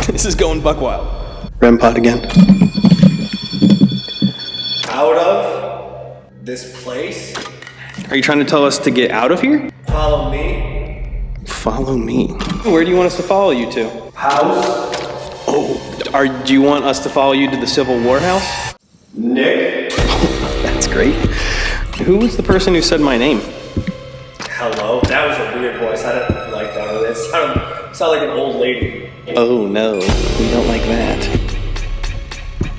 This is going buck wild. REM pod again. Out of this place? Are you trying to tell us to get out of here? Follow me. Follow me. Where do you want us to follow you to? House. Oh, do you want us to follow you to the Civil War house? Nick. That's great. Who was the person who said my name? Hello. That was a weird voice. I didn't like that. It sounded like an old lady. Oh no, we don't like that.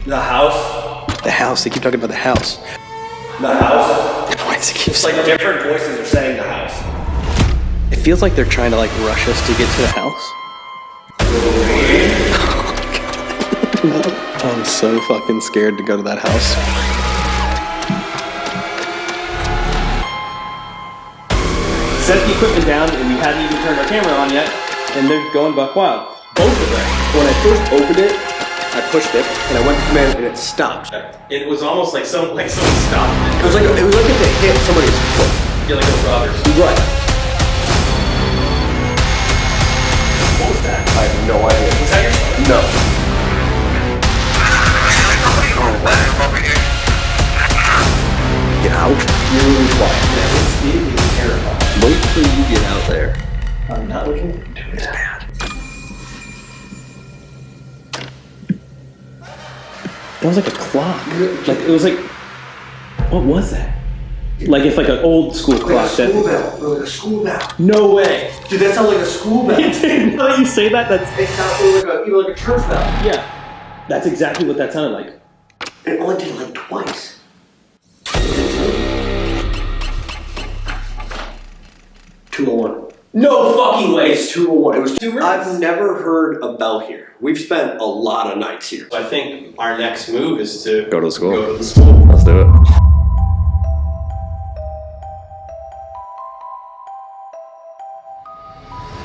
The house. The house, they keep talking about the house. The house. Why does it keep It's like different voices are saying the house. It feels like they're trying to like rush us to get to the house. No. I'm so fucking scared to go to that house. Set the equipment down and we hadn't even turned our camera on yet, and they're going buck wild. Both of them. When I first opened it, I pushed it and I went to command and it stopped. It was almost like someone stopped it. It was like if it hit somebody's foot. You're like a brothers. Right. What was that? I have no idea. Was that your phone? No. Get out. You're really quiet. It's getting terrifying. Wait till you get out there. I'm not looking into it. It's bad. That was like a clock. Like it was like, what was that? Like it's like an old school clock. Like a school bell. No way. Dude, that sounds like a school bell. Now that you say that, that's It sounds even like a church bell. yeah. That's exactly what that sounded like. It only did it like twice. 201. No fucking way. It's 201. It was Two rings. I've never heard a bell here. We've spent a lot of nights here. I think our next move is to Go to school. Go to the school. Let's do it.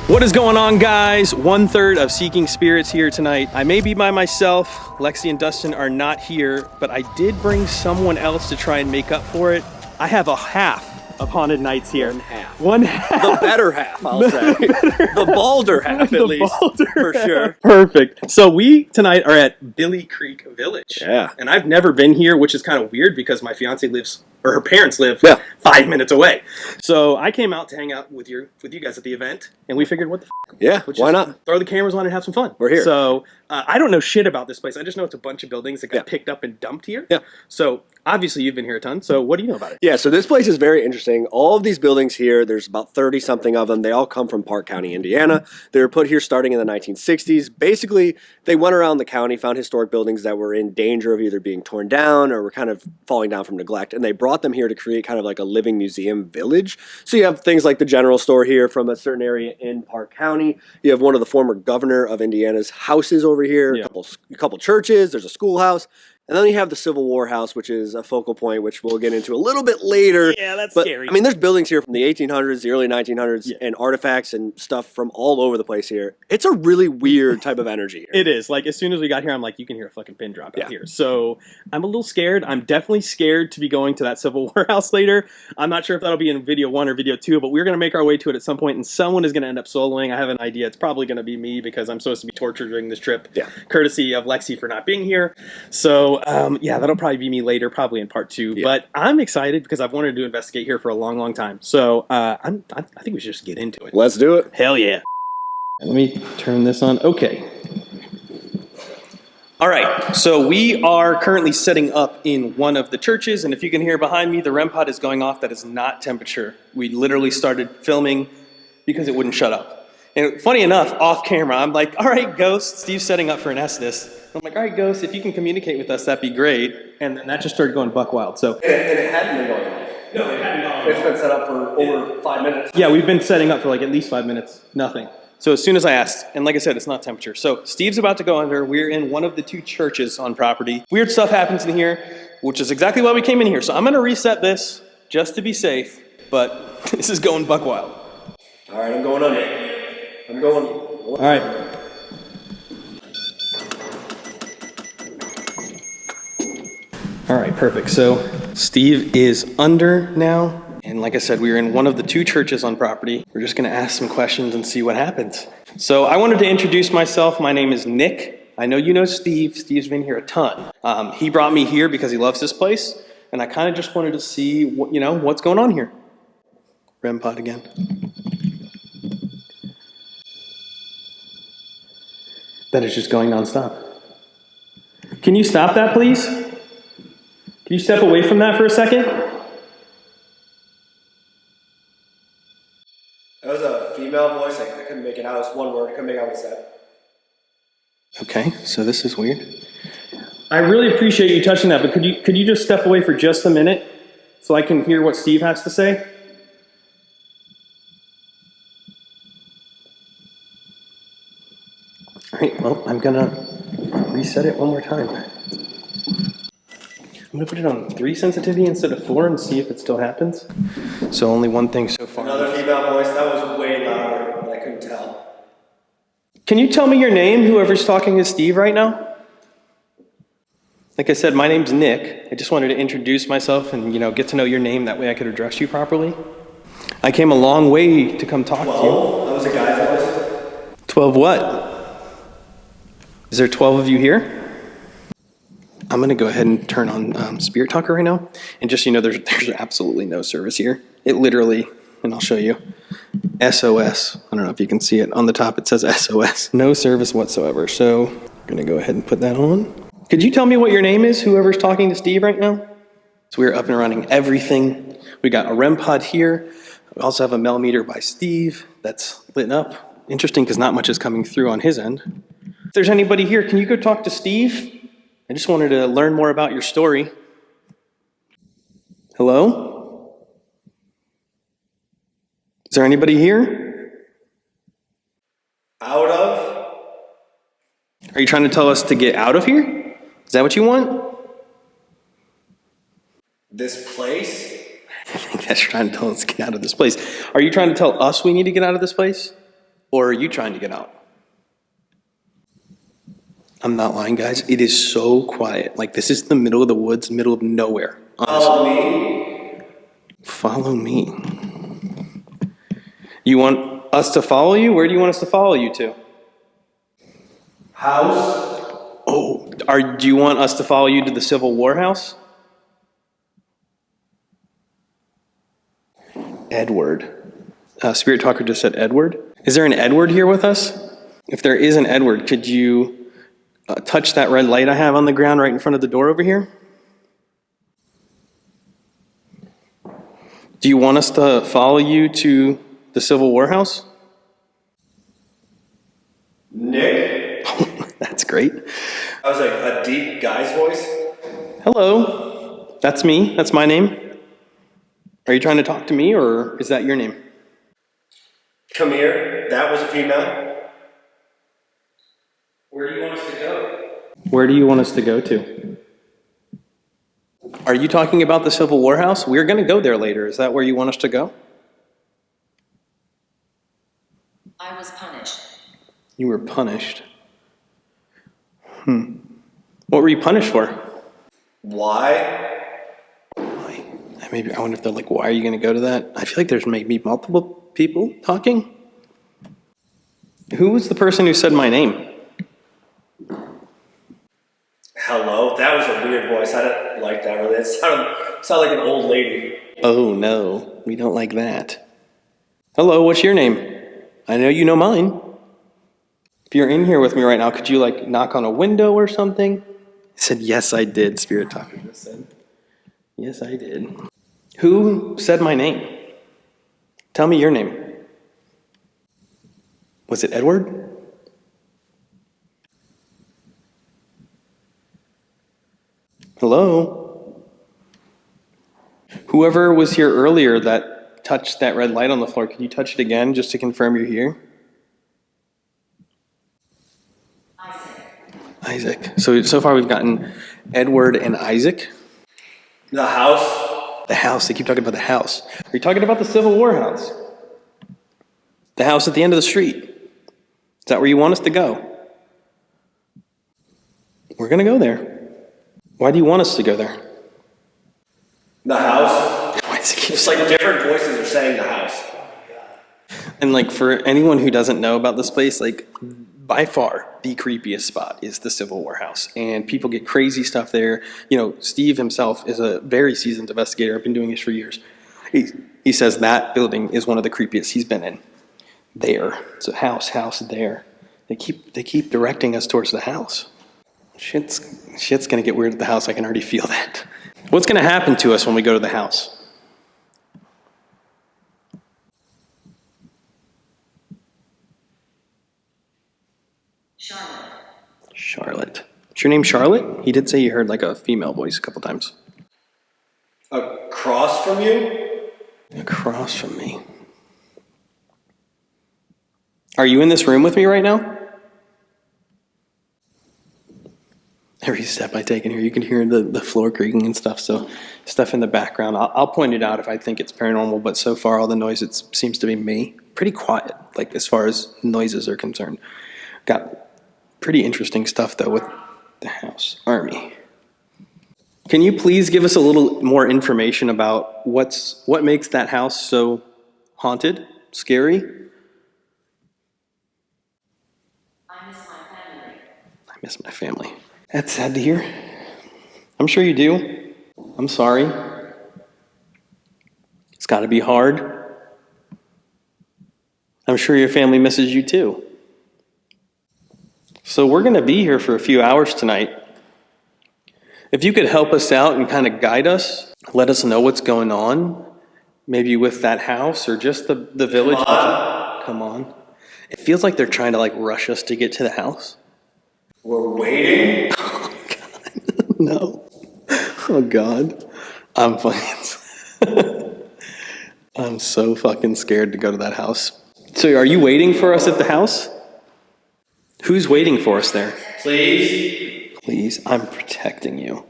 What is going on, guys? 1/3 of Seeking Spirits here tonight. I may be by myself. Lexi and Dustin are not here, but I did bring someone else to try and make up for it. I have a half of Haunted Nights here. One half. The better half, I'll say. The balder half, at least. For sure. Perfect. So we tonight are at Billie Creek Village. Yeah. And I've never been here, which is kind of weird because my fiance lives, or her parents live 5 minutes away. So I came out to hang out with you guys at the event, and we figured, what the f? Yeah, why not? Throw the cameras on and have some fun. We're here. So I don't know shit about this place. I just know it's a bunch of buildings that got picked up and dumped here. Yeah. So obviously you've been here a ton. So what do you know about it? Yeah, so this place is very interesting. All of these buildings here, there's about 30-something of them. They all come from Park County, Indiana. They were put here starting in the 1960s. Basically, they went around the county, found historic buildings that were in danger of either being torn down or were kind of falling down from neglect, and they brought them here to create kind of like a living museum village. So you have things like the general store here from a certain area in Park County. You have one of the former governor of Indiana's houses over here, a couple churches, there's a schoolhouse. And then you have the Civil War house, which is a focal point, which we'll get into a little bit later. Yeah, that's but, scary. I mean, there's buildings here from the 1800s, the early 1900s, and artifacts and stuff from all over the place here. It's a really weird type of energy here. It is. Like, as soon as we got here, I'm like, you can hear a fucking pin drop out here. So I'm a little scared. I'm definitely scared to be going to that Civil War house later. I'm not sure if that'll be in video 1 or video 2, but we're going to make our way to it at some point, and someone is going to end up soloing. I have an idea. It's probably going to be me because I'm supposed to be tortured during this trip, courtesy of Lexi for not being here. So, yeah, that'll probably be me later, probably in part 2. But I'm excited because I've wanted to investigate here for a long, long time. So I think we should just get into it. Let's do it. Hell yeah. Let me turn this on. Okay. All right, so we are currently setting up in one of the churches, and if you can hear behind me, the REM pod is going off. That is not temperature. We literally started filming because it wouldn't shut up. And funny enough, off camera, I'm like, all right, Ghost, Steve's setting up for an Estes. I'm like, all right, Ghost, if you can communicate with us, that'd be great. And then that just started going buck wild. So, And it hadn't been going on. no, it hadn't gone. It's been set up for over 5 minutes. Yeah, we've been setting up for like at least 5 minutes, nothing. So as soon as I asked, and like I said, it's not temperature. So Steve's about to go under. We're in one of the 2 churches on property. Weird stuff happens in here, which is exactly why we came in here. So I'm going to reset this just to be safe, but this is going buck wild. All right, I'm going under. I'm going. All right. All right, perfect. So Steve is under now. And like I said, we are in one of the 2 churches on property. We're just going to ask some questions and see what happens. So I wanted to introduce myself. My name is Nick. I know you know Steve. Steve's been here a ton. He brought me here because he loves this place, and I kind of just wanted to see what, what's going on here. REM pod again. That is just going nonstop. Can you stop that, please? Can you step away from that for a second? That was a female voice. I couldn't make it out. It was one word. I couldn't make out what it said. Okay, so this is weird. I really appreciate you touching that, but could you just step away for just a minute so I can hear what Steve has to say? All right, well, I'm gonna reset it one more time. I'm gonna put it on 3 sensitivity instead of 4 and see if it still happens. So only one thing so far. Another female voice. That was way louder, but I couldn't tell. Can you tell me your name, whoever's talking to Steve right now? Like I said, my name's Nick. I just wanted to introduce myself and, get to know your name. That way I could address you properly. I came a long way to come talk to you. 12? That was a guy's voice? 12 what? Is there 12 of you here? I'm going to go ahead and turn on Spirit Talker right now. And just there's absolutely no service here. It literally, and I'll show you, SOS. I don't know if you can see it. On the top it says SOS. No service whatsoever. So I'm going to go ahead and put that on. Could you tell me what your name is, whoever's talking to Steve right now? So we're up and running everything. We got a REM pod here. We also have a millimeter by Steve that's lit up. Interesting because not much is coming through on his end. If there's anybody here, can you go talk to Steve? I just wanted to learn more about your story. Hello? Is there anybody here? Out of? Are you trying to tell us to get out of here? Is that what you want? This place? I think that's trying to tell us to get out of this place. Are you trying to tell us we need to get out of this place? Or are you trying to get out? I'm not lying, guys. It is so quiet. Like, this is the middle of the woods, middle of nowhere. Honestly. Follow me. Follow me. You want us to follow you? Where do you want us to follow you to? House. Oh, do you want us to follow you to the Civil War house? Edward. Spirit Talker just said Edward. Is there an Edward here with us? If there is an Edward, could you touch that red light I have on the ground right in front of the door over here? Do you want us to follow you to the Civil War house? Nick. That's great. That was like a deep guy's voice. Hello. That's me. That's my name. Are you trying to talk to me, or is that your name? Come here. That was a female. Where do you want us to go? Where do you want us to go to? Are you talking about the Civil War house? We're going to go there later. Is that where you want us to go? I was punished. You were punished. What were you punished for? Why? Why? I wonder if they're like, why are you going to go to that? I feel like there's maybe multiple people talking. Who was the person who said my name? Hello? That was a weird voice. I didn't like that really. It sounded like an old lady. Oh, no. We don't like that. Hello, what's your name? I know you know mine. If you're in here with me right now, could you knock on a window or something? I said, yes, I did, Spirit Talker just said. Yes, I did. Who said my name? Tell me your name. Was it Edward? Hello? Whoever was here earlier that touched that red light on the floor, can you touch it again just to confirm you're here? Isaac. So far we've gotten Edward and Isaac. The house. The house. They keep talking about the house. Are you talking about the Civil War house? The house at the end of the street. Is that where you want us to go? We're going to go there. Why do you want us to go there? The house. Why does it keep It's like different voices are saying the house. And like for anyone who doesn't know about this place, like by far the creepiest spot is the Civil War house, and people get crazy stuff there. You know, Steve himself is a very seasoned investigator. I've been doing this for years. He says that building is one of the creepiest he's been in. There, it's a house there. They keep directing us towards the house. Shit's gonna get weird at the house. I can already feel that. What's gonna happen to us when we go to the house? Charlotte. Is your name Charlotte? He did say you heard like a female voice a couple times. Across from you? Across from me. Are you in this room with me right now? Every step I take in here, you can hear the floor creaking and stuff, so stuff in the background. I'll point it out if I think it's paranormal, but so far all the noise, it seems to be me. Pretty quiet, like as far as noises are concerned. Got pretty interesting stuff though with the house. Army. Can you please give us a little more information about what makes that house so haunted, scary? I miss my family. I miss my family. That's sad to hear. I'm sure you do. I'm sorry. It's got to be hard. I'm sure your family misses you too. So we're going to be here for a few hours tonight. If you could help us out and kind of guide us, let us know what's going on, maybe with that house or just the village. Come on. It feels like they're trying to like rush us to get to the house. We're waiting? Oh, God. No. Oh, God. I'm fucking... I'm so fucking scared to go to that house. So are you waiting for us at the house? Who's waiting for us there? Please? Please, I'm protecting you.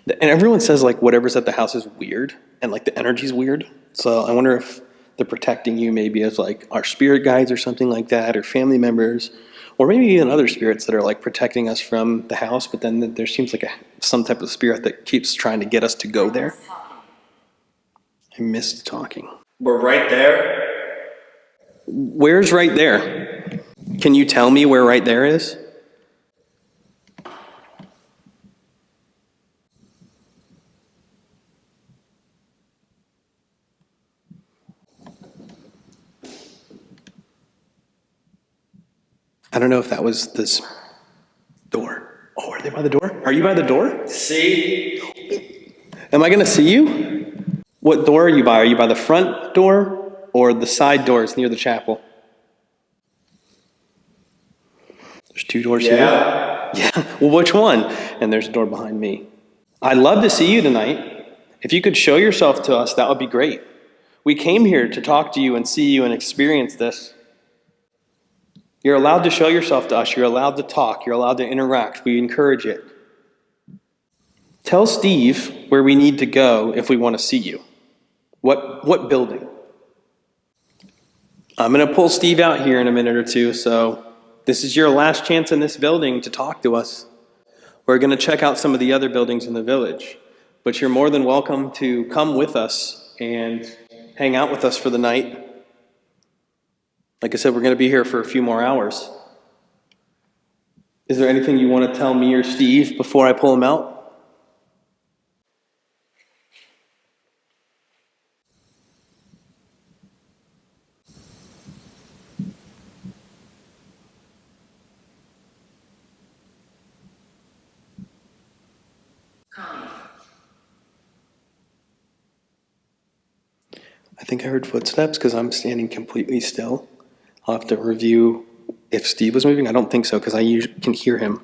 And everyone says like whatever's at the house is weird and like the energy's weird. So I wonder if they're protecting you maybe as like our spirit guides or something like that, or family members. Or maybe even other spirits that are like protecting us from the house, but then there seems like some type of spirit that keeps trying to get us to go there. I missed talking. We're right there? Where's right there? Can you tell me where right there is? I don't know if that was this door. Oh, are they by the door? Are you by the door? See? Am I going to see you? What door are you by? Are you by the front door or the side doors near the chapel? There's two doors here. Yeah. Well, which one? And there's a door behind me. I'd love to see you tonight. If you could show yourself to us, that would be great. We came here to talk to you and see you and experience this. You're allowed to show yourself to us. You're allowed to talk. You're allowed to interact. We encourage it. Tell Steve where we need to go if we want to see you. What building? I'm going to pull Steve out here in a minute or two, so this is your last chance in this building to talk to us. We're going to check out some of the other buildings in the village, but you're more than welcome to come with us and hang out with us for the night. Like I said, we're going to be here for a few more hours. Is there anything you want to tell me or Steve before I pull him out? I think I heard footsteps because I'm standing completely still. I'll have to review if Steve was moving. I don't think so because I usually can hear him.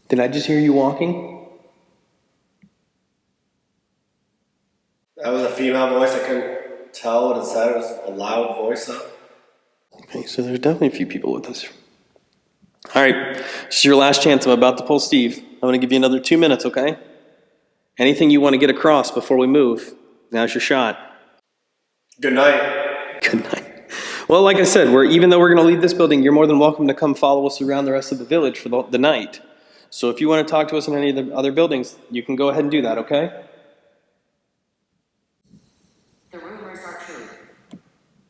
Did I just hear you walking? That was a female voice. I couldn't tell what it said. It was a loud voice, though. Okay, so there's definitely a few people with us. All right, this is your last chance. I'm about to pull Steve. I'm going to give you another 2 minutes, okay? Anything you want to get across before we move, now's your shot. Good night. Good night. Well, like I said, even though we're going to leave this building, you're more than welcome to come follow us around the rest of the village for the night. So if you want to talk to us in any of the other buildings, you can go ahead and do that, okay?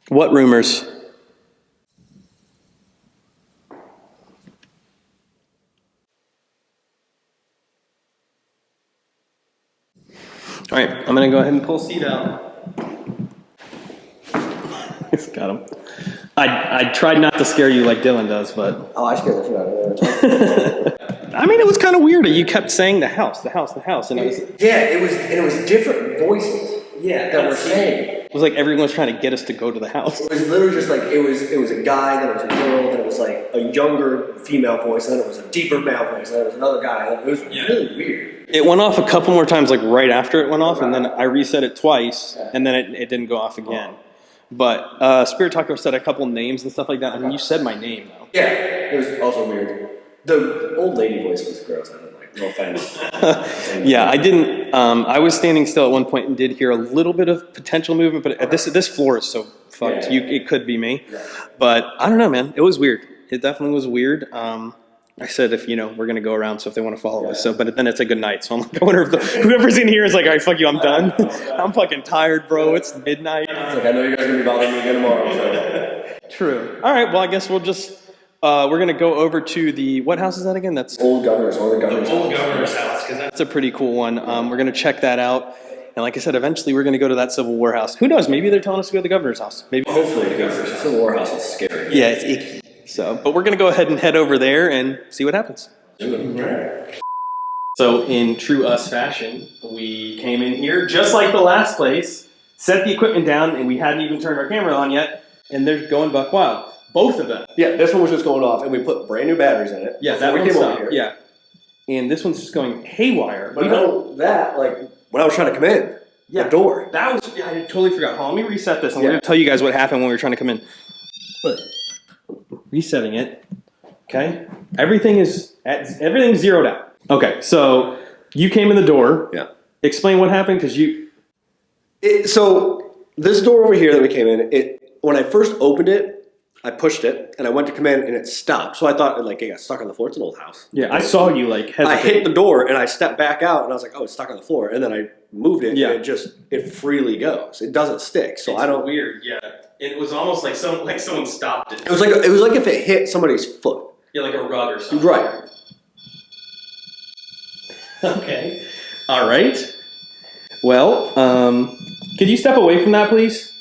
What rumors? All right, I'm gonna go ahead and pull Steve out. He's got him. I tried not to scare you like Dylan does, but Oh, I scared the shit out of it. I mean, it was kind of weird that you kept saying the house, and it was it was different voices. Yeah, that were saying. It was like everyone was trying to get us to go to the house. It was literally just like it was a guy, then it was a girl, then it was like a younger female voice, then it was a deeper male voice, then it was another guy. It was really weird. It went off a couple more times, like right after it went off, and then I reset it twice, and then it didn't go off again. But Spirit Talker said a couple names and stuff like that. I mean, you said my name though. Yeah, it was also weird. The old lady voice was gross. I didn't like. No offense. Yeah, I didn't. I was standing still at one point and did hear a little bit of potential movement, but this floor is so fucked. It could be me, but I don't know, man. It was weird. It definitely was weird. I said if we're gonna go around, so if they want to follow us. So, but then it's a good night. So I'm like, I wonder if whoever's in here is like, all right, fuck you, I'm done. I'm fucking tired, bro. It's midnight. It's like I know you guys are gonna be bothering me again tomorrow. So. True. All right. Well, I guess we'll just. We're gonna go over to the what house is that again? That's Old Governor's, one of the Governor's. Old Governor's house, because that's a pretty cool one. We're gonna check that out, and like I said, eventually we're gonna go to that Civil War house. Who knows? Maybe they're telling us to go to the Governor's house. Maybe. Hopefully, because the Civil War house is scary. Yeah, it's icky. So, but we're gonna go ahead and head over there and see what happens. So, in true us fashion, we came in here just like the last place, set the equipment down, and we hadn't even turned our camera on yet, and they're going buck wild. Both of them. Yeah, this one was just going off, and we put brand new batteries in it. Yeah, that we one came stopped. over here. Yeah, and this one's just going haywire. But that, like, when I was trying to come in, the door. That was, I totally forgot. Hold on, let me reset this. I'm going to tell you guys what happened when we were trying to come in. But resetting it. Okay, everything's zeroed out. Okay, so you came in the door. Yeah. Explain what happened, because So this door over here that we came in, when I first opened it, I pushed it, and I went to come in, and it stopped. So I thought it got stuck on the floor. It's an old house. Yeah, I saw you hesitate. I hit the door, and I stepped back out, and I was like, oh, it's stuck on the floor. And then I moved it, and it freely goes. It doesn't stick. So it's weird, yeah. It was almost like someone stopped it. It was like if it hit somebody's foot. Yeah, like a rug or something. Right. Okay. All right. Well, could you step away from that, please?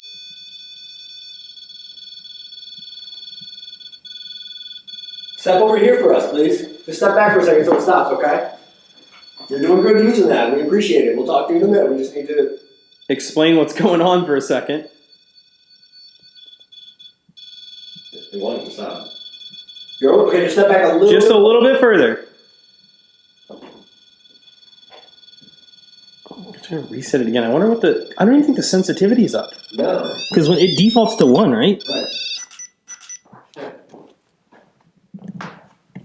Step over here for us, please. Just step back for a second so it stops, okay? You're doing good using that. We appreciate it. We'll talk to you in a minute. We just need to explain what's going on for a second. They want it to stop. You're okay. Just step back a little. Just a little bit further. I'm trying to reset it again. I wonder what I don't even think the sensitivity is up. No. Because when it defaults to 1, right? Right.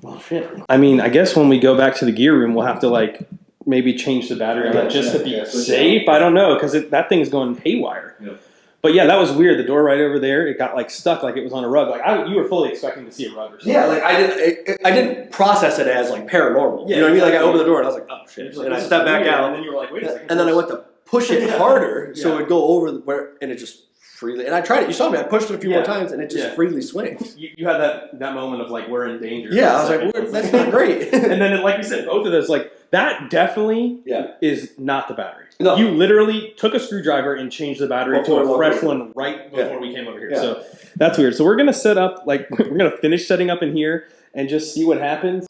Well, shit. I mean, I guess when we go back to the gear room, we'll have to maybe change the battery on that just to be safe. I don't know, because that thing's going haywire. Yeah. But yeah, that was weird. The door right over there, it got stuck like it was on a rug. You were fully expecting to see a rug or something. Yeah, I didn't process it as paranormal. Yeah, you know what I mean? Like I opened the door and I was like, oh shit, and I stepped back out, and then you were like, wait a second. And then I went to push it harder so it would go over and it just freely. And I tried it. You saw me. I pushed it a few more times, and it just freely swings. You had that moment of we're in danger. Yeah, I was like, that's not great. And then, like you said, both of those, that definitely is not the battery. No. You literally took a screwdriver and changed the battery to a fresh one right before we came over here. Yeah. So that's weird. So we're gonna set up, we're gonna finish setting up in here and just see what happens.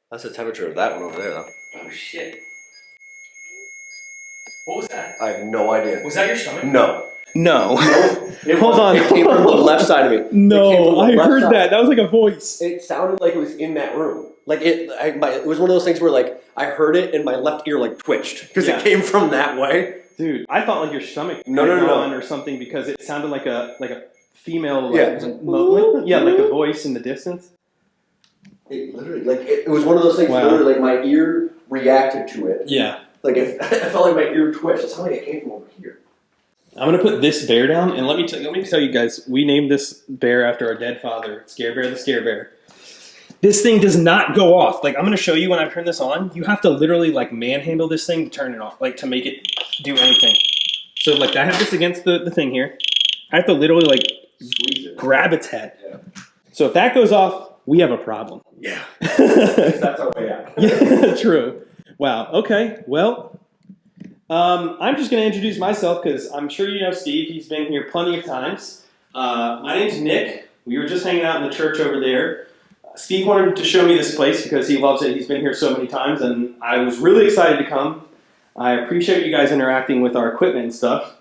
That's the temperature of that one over there, though. Oh shit! What was that? I have no idea. Was that your stomach? No. Hold on. It came from the left side of me. No, I heard that. That was like a voice. It sounded like it was in that room. It was one of those things where I heard it and my left ear twitched because it came from that way. Dude, I thought your stomach no. or something, because it sounded like a female like a voice in the distance. It literally it was one of those things where literally my ear reacted to it. Yeah. I felt like my ear twitched. It sounded like it came from over here. I'm gonna put this bear down, and let me tell you guys, we named this bear after our dead father, Scare Bear the Scare Bear. This thing does not go off. I'm gonna show you when I turn this on. You have to literally manhandle this thing to turn it off, to make it do anything. So I have this against the thing here, I have to literally like Squeeze it. grab its head. Yeah. So if that goes off, we have a problem. Yeah. That's our way out. Yeah, true. Wow. Okay. Well, I'm just going to introduce myself because I'm sure you know Steve. He's been here plenty of times. My name's Nick. We were just hanging out in the church over there. Steve wanted to show me this place because he loves it. He's been here so many times, and I was really excited to come. I appreciate you guys interacting with our equipment and stuff.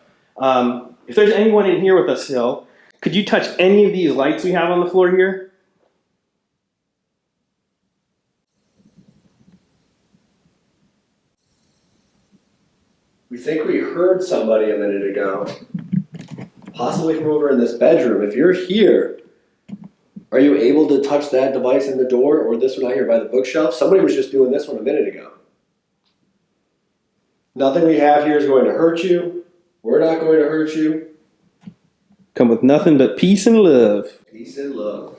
If there's anyone in here with us still, could you touch any of these lights we have on the floor here? We think we heard somebody a minute ago, possibly from over in this bedroom. If you're here, are you able to touch that device in the door or this one out here by the bookshelf? Somebody was just doing this one a minute ago. Nothing we have here is going to hurt you. We're not going to hurt you. Come with nothing but peace and love. Peace and love.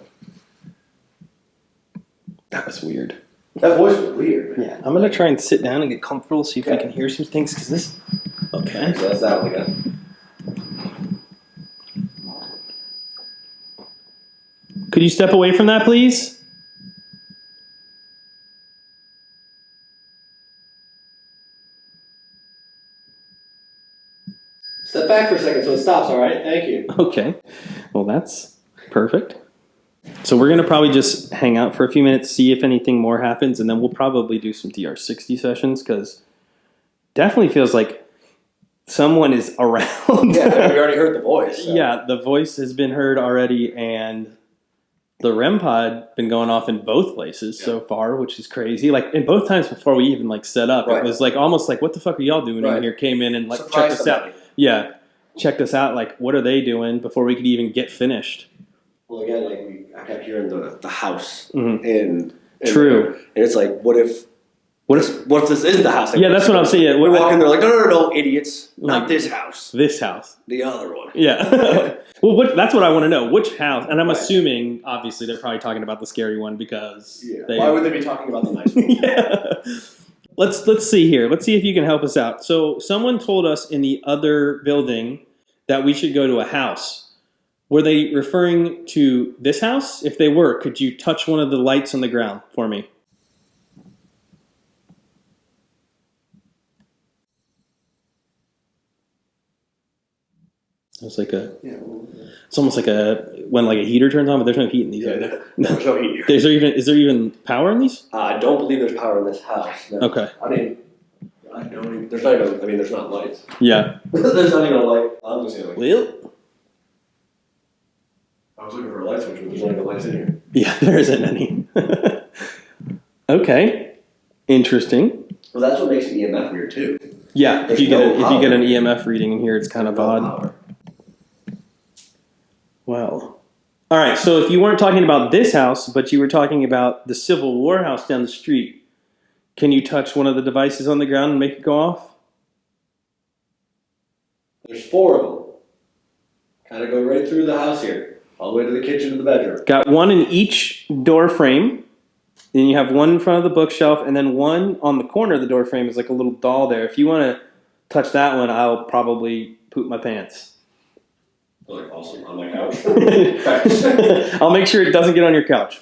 That was weird. That voice was weird. Yeah, I'm going to try and sit down and get comfortable, see if I can hear some things, because this... Okay. So that's that one again. Could you step away from that, please? Step back for a second so it stops, all right? Thank you. Okay. Well, that's perfect. So we're going to probably just hang out for a few minutes, see if anything more happens, and then we'll probably do some DR60 sessions, because definitely feels like someone is around. Yeah, we already heard the voice. So. Yeah, the voice has been heard already, and the REM pod been going off in both places so far, which is crazy. Like, in both times before we even, like, set up, it was, like, almost like, what the fuck are y'all doing in here? Came in and, like, Surprise checked us somebody. out. Yeah, checked us out, like, what are they doing before we could even get finished? Well, again, like I kept hearing the house, Mm-hmm. and True. and it's like, what if this is the house? Yeah, that's what I'm saying. We walk in there like, no, idiots, Like, not this house, This house. the other one. Yeah. Well, that's what I want to know. Which house? And I'm assuming, obviously, they're probably talking about the scary one because Why would they be talking about the nice one? Yeah. Let's see here. Let's see if you can help us out. So someone told us in the other building that we should go to a house. Were they referring to this house? If they were, could you touch one of the lights on the ground for me? It's like it's almost like when like a heater turns on, but there's no heat in these. There's no heat here. Is there even power in these? I don't believe there's power in this house. No. Okay. I mean, there's not even. I mean, there's not lights. Yeah. There's not even a light. I'm just saying. Well. I was looking for a light switch, but there's not even lights in here. Yeah, there isn't any. Okay. Interesting. Well, that's what makes an EMF weird too. Yeah, if you get an EMF reading in here, it's kind of odd. Power. Well. All right, so if you weren't talking about this house, but you were talking about the Civil War house down the street, can you touch one of the devices on the ground and make it go off? There's 4 of them. Kind of go right through the house here. All the way to the kitchen to the bedroom. Got one in each door frame. Then you have one in front of the bookshelf, and then one on the corner of the door frame is like a little doll there. If you want to touch that one, I'll probably poop my pants. Like awesome on my couch. I'll make sure it doesn't get on your couch.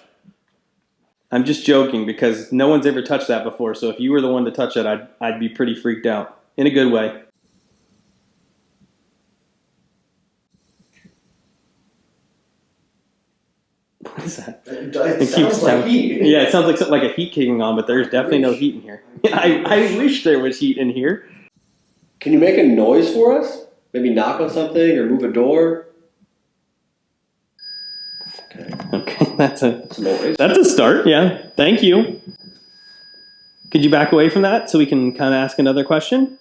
I'm just joking because no one's ever touched that before. So if you were the one to touch it, I'd be pretty freaked out in a good way. What is that? It sounds like heat. Yeah, it sounds like something like a heat kicking on, but there's definitely no heat in here. I wish there was heat in here. Can you make a noise for us? Maybe knock on something or move a door? Okay, that's a noise. start. Yeah, thank you. Could you back away from that so we can kind of ask another question?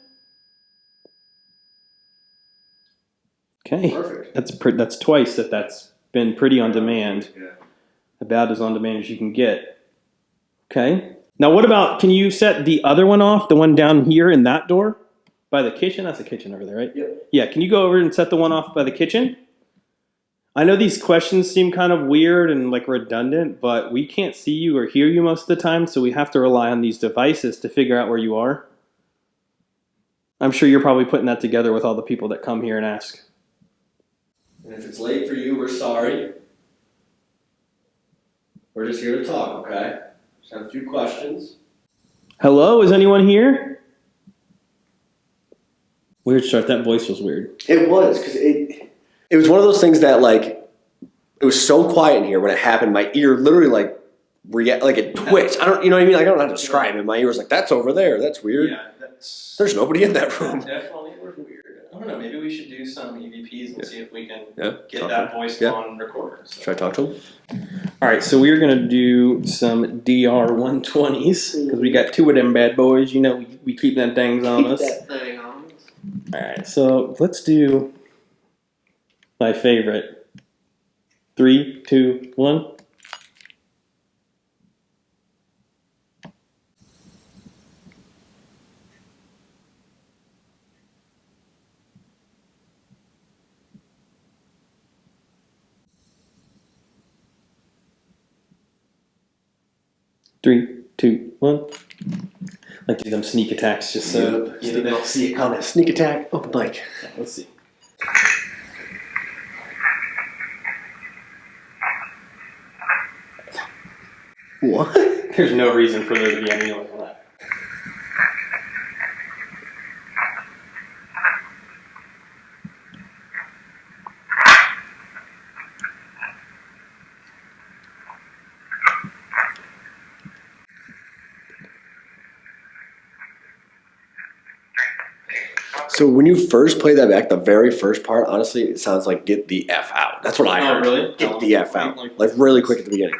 Okay, perfect. That's twice that's been pretty on demand. Yeah. About as on demand as you can get. Okay. Now, what about? Can you set the other one off? The one down here in that door by the kitchen. That's the kitchen over there, right? Yep. Yeah. Can you go over and set the one off by the kitchen? I know these questions seem kind of weird and like redundant, but we can't see you or hear you most of the time, so we have to rely on these devices to figure out where you are. I'm sure you're probably putting that together with all the people that come here and ask. And if it's late for you, we're sorry. We're just here to talk, okay? Just have a few questions. Hello, is anyone here? Weird start. That voice was weird. It was, because it was one of those things that, like, it was so quiet in here when it happened. My ear literally, like it twitched. I don't know what I don't know how to describe it. My ear was like, that's over there. That's weird. Yeah, There's nobody in that room. Definitely was weird. I don't know. Maybe we should do some EVPs and see if we can get that voice on recorder. So. Should I talk to him? All right, so we're gonna do some DR 120s because we got two of them bad boys. You know, we keep them things on us. That thing on us. All right, so let's do my favorite. 3, 2, 1. Three, two, one. Like do them sneak attacks just so they don't see it coming. Sneak attack, open mic. Yeah, let's see. What? There's no reason for there to be any noise on that. So when you first play that back, the very first part, honestly, it sounds like get the F out. That's what I heard. Oh, really? Get the F out. Like really quick at the beginning.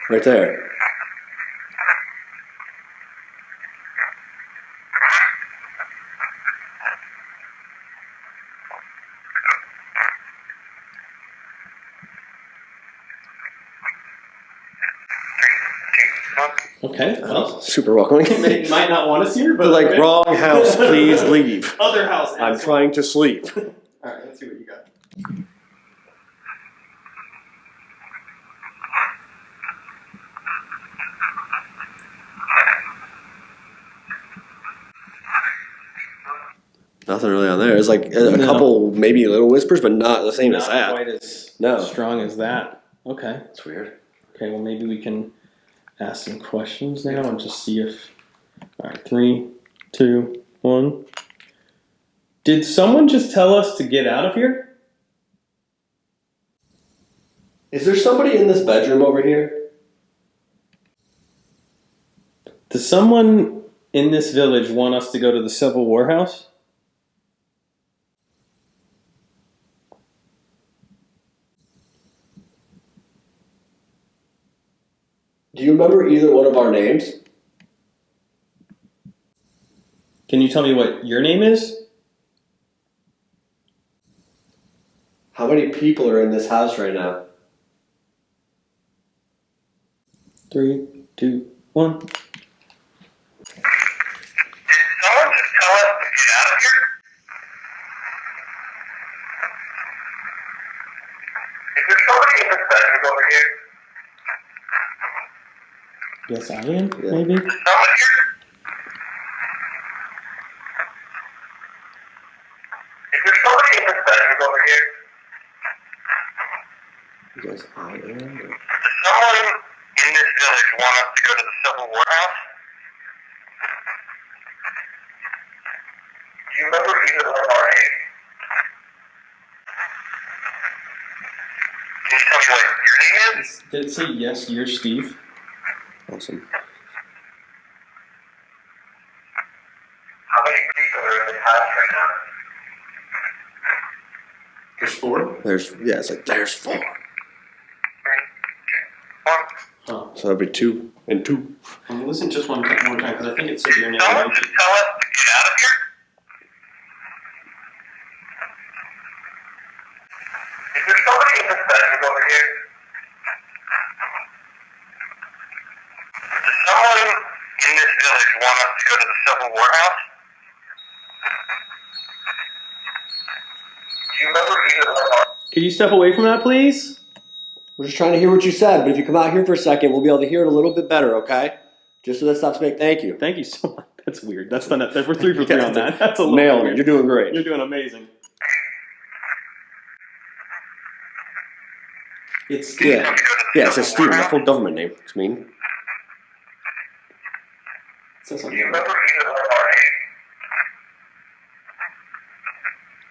Right there. Okay, well, Super welcoming. you might not want us here, but Like, okay. wrong house, please leave. Other house. I'm trying to sleep. All right, let's see what you got. Nothing really on there. It's like a couple, maybe little whispers, but not the same as Not that. quite as No. strong as that. Okay. That's weird. Okay, well, maybe we can ask some questions now and just see if. All right, 3, 2, 1. Did someone just tell us to get out of here? Is there somebody in this bedroom over here? Does someone in this village want us to go to the Civil War house? Do you remember either one of our names? Can you tell me what your name is? How many people are in this house right now? 3, 2, 1. Did someone just tell us to get out of here? Is there somebody in this bedroom over here? Yes, I am, Yeah. maybe? Is someone here? Is there somebody in this bedroom over here? Yes, I am. Does someone in this village want us to go to the Civil War house? Do you remember either one of our names? Can you tell me what your name is? Did it say yes, you're Steve? Awesome. How many people are in this house right now? There's 4? There's 4. 3, 2, 1. Oh. So that'd be 2 and 2. Listen just one more time, because I think it said your name. Someone just tell us to get out of here? Is there somebody in this bedroom over here? Does someone in this village want us to go to the Civil War house? Do you remember either one of our... Could you step away from that, please? We're just trying to hear what you said, but if you come out here for a second, we'll be able to hear it a little bit better, okay? Just so that stops making. Thank you. Thank you so much. That's weird. That's not. We're 3 for 3 on that. That's a little Nailed it. weird. You're doing great. You're doing amazing. It's Yeah. Have to go to the Yeah, it says Civil Steven, War my House. full government name. It's mean. It says Do something you about remember either one of our names?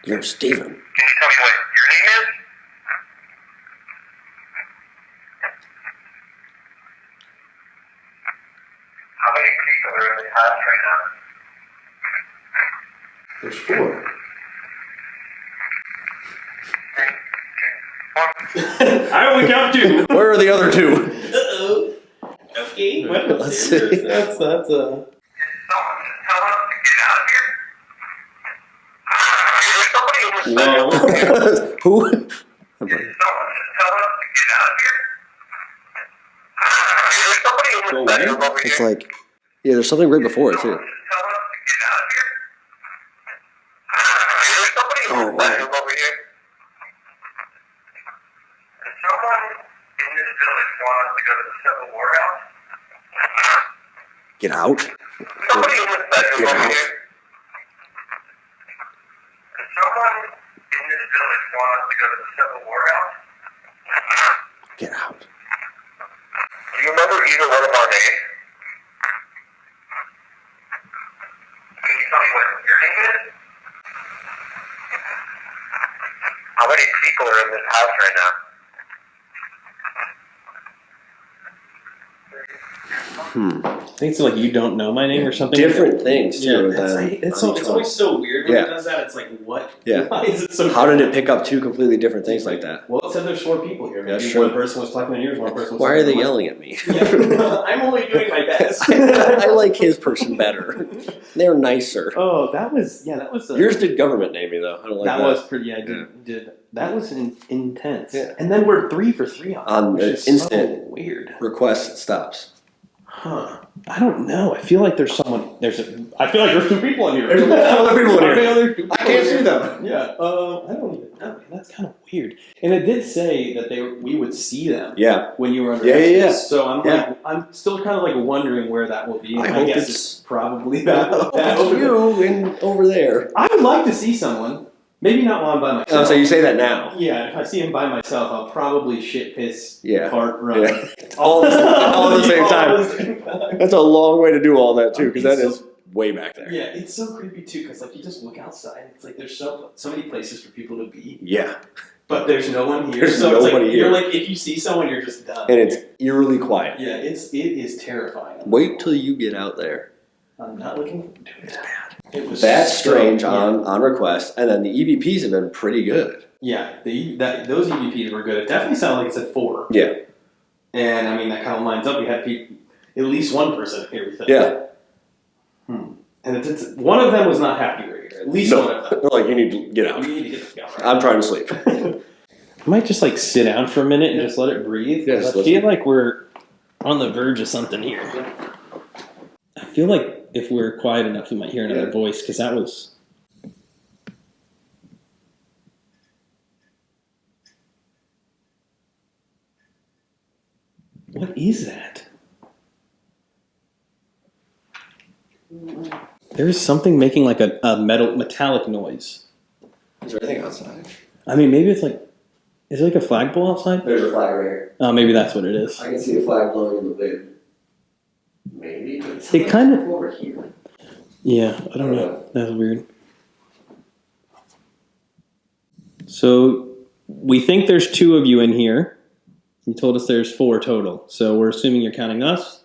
You're Steven. Can you tell me what your name is? How many people are in this house right now? There's 4. I only count 2. Where are the other 2? Uh-oh. Okay. Well, Let's see. That's Someone just tell us to get out of here? Is there somebody in this Whoa. bedroom? Who? Did someone just tell us to get out of here? Is there somebody in Go this away? bedroom over It's here? like, yeah, there's something right before it, too. Someone just tell us to get out of here? Is there somebody in Oh, this bedroom over here? Does someone in this village want us to go to the Civil War House? Get out. Somebody in this bedroom Get over out. here. Does someone in this village want us to go to the Civil War House? Get out. Do you remember either one of our names? Can you tell me what your name is? How many people are in this house right now? I think it's like you don't know my name or something. Different things, Yeah, too. it's, than like, it's, on so, each it's one. always so weird when Yeah. it does that. It's like, what? Yeah. Why is it so How did it pick up 2 completely different things like that? Well, it said there's 4 people here. That's Maybe true. one person was talking to yours, one person was Why talking are they to mine. yelling at me? Yeah. I'm only doing my best. I like his person better. They're nicer. Oh, that was Yours did government name me, though. I don't like that. that was pretty. I did. That was intense. Yeah. And then we're 3 for 3 On which the is instant so weird. request stops. Huh. I don't know. I feel like there's someone. I feel like there's 2 people in here. There's other people in here. I feel there's 2 people I can't in see here. them. Yeah. I don't even know. That's kind of weird. And it did say that we would see them. Yeah. When you were under Yeah, yeah, yeah. So I'm Yeah. like, I'm still kind of like wondering where that will be. I And hope guess it's- probably that over there. you and over there. I would like to see someone. Maybe not while I'm by myself. Oh, so you say that now? Yeah, if I see him by myself, I'll probably shit, piss, Yeah. fart, run. Yeah. All at the same time. That's a long way to do all that too, because that is way back there. Yeah, it's so creepy too, because like you just look outside, it's like there's so many places for people to be, Yeah. but there's no one here. There's so it's nobody like, here. You're like, if you see someone, you're just done. And it's eerily quiet. Yeah, it is terrifying. Wait till you get out there. I'm not looking forward to it. It's bad. It was That's so- strange yeah. on request, and then the EVPs have been pretty good. Yeah, those EVPs were good. It definitely sounded like it said 4. Yeah. And I mean, that kind of lines up. We had at least one person here with it. Yeah. And one of them was not happy we were here. At least one of them. They're like, you need to get out. We need to get the guy. I'm trying to sleep. I might just like sit down for a minute and just let it breathe. Yeah, 'cause just I listen. feel like we're on the verge of something here. I feel like if we're quiet enough, we might hear another voice, because that was... What is that? There is something making like a metallic noise. Is there anything outside? I mean, maybe it's like... Is it like a flagpole outside? There's a flag right here. Oh, maybe that's what it is. I can see a flag blowing in the wind. Maybe. It kind of... over here. Yeah, I don't know. That's weird. So, we think there's 2 of you in here. You told us there's 4 total. So, we're assuming you're counting us.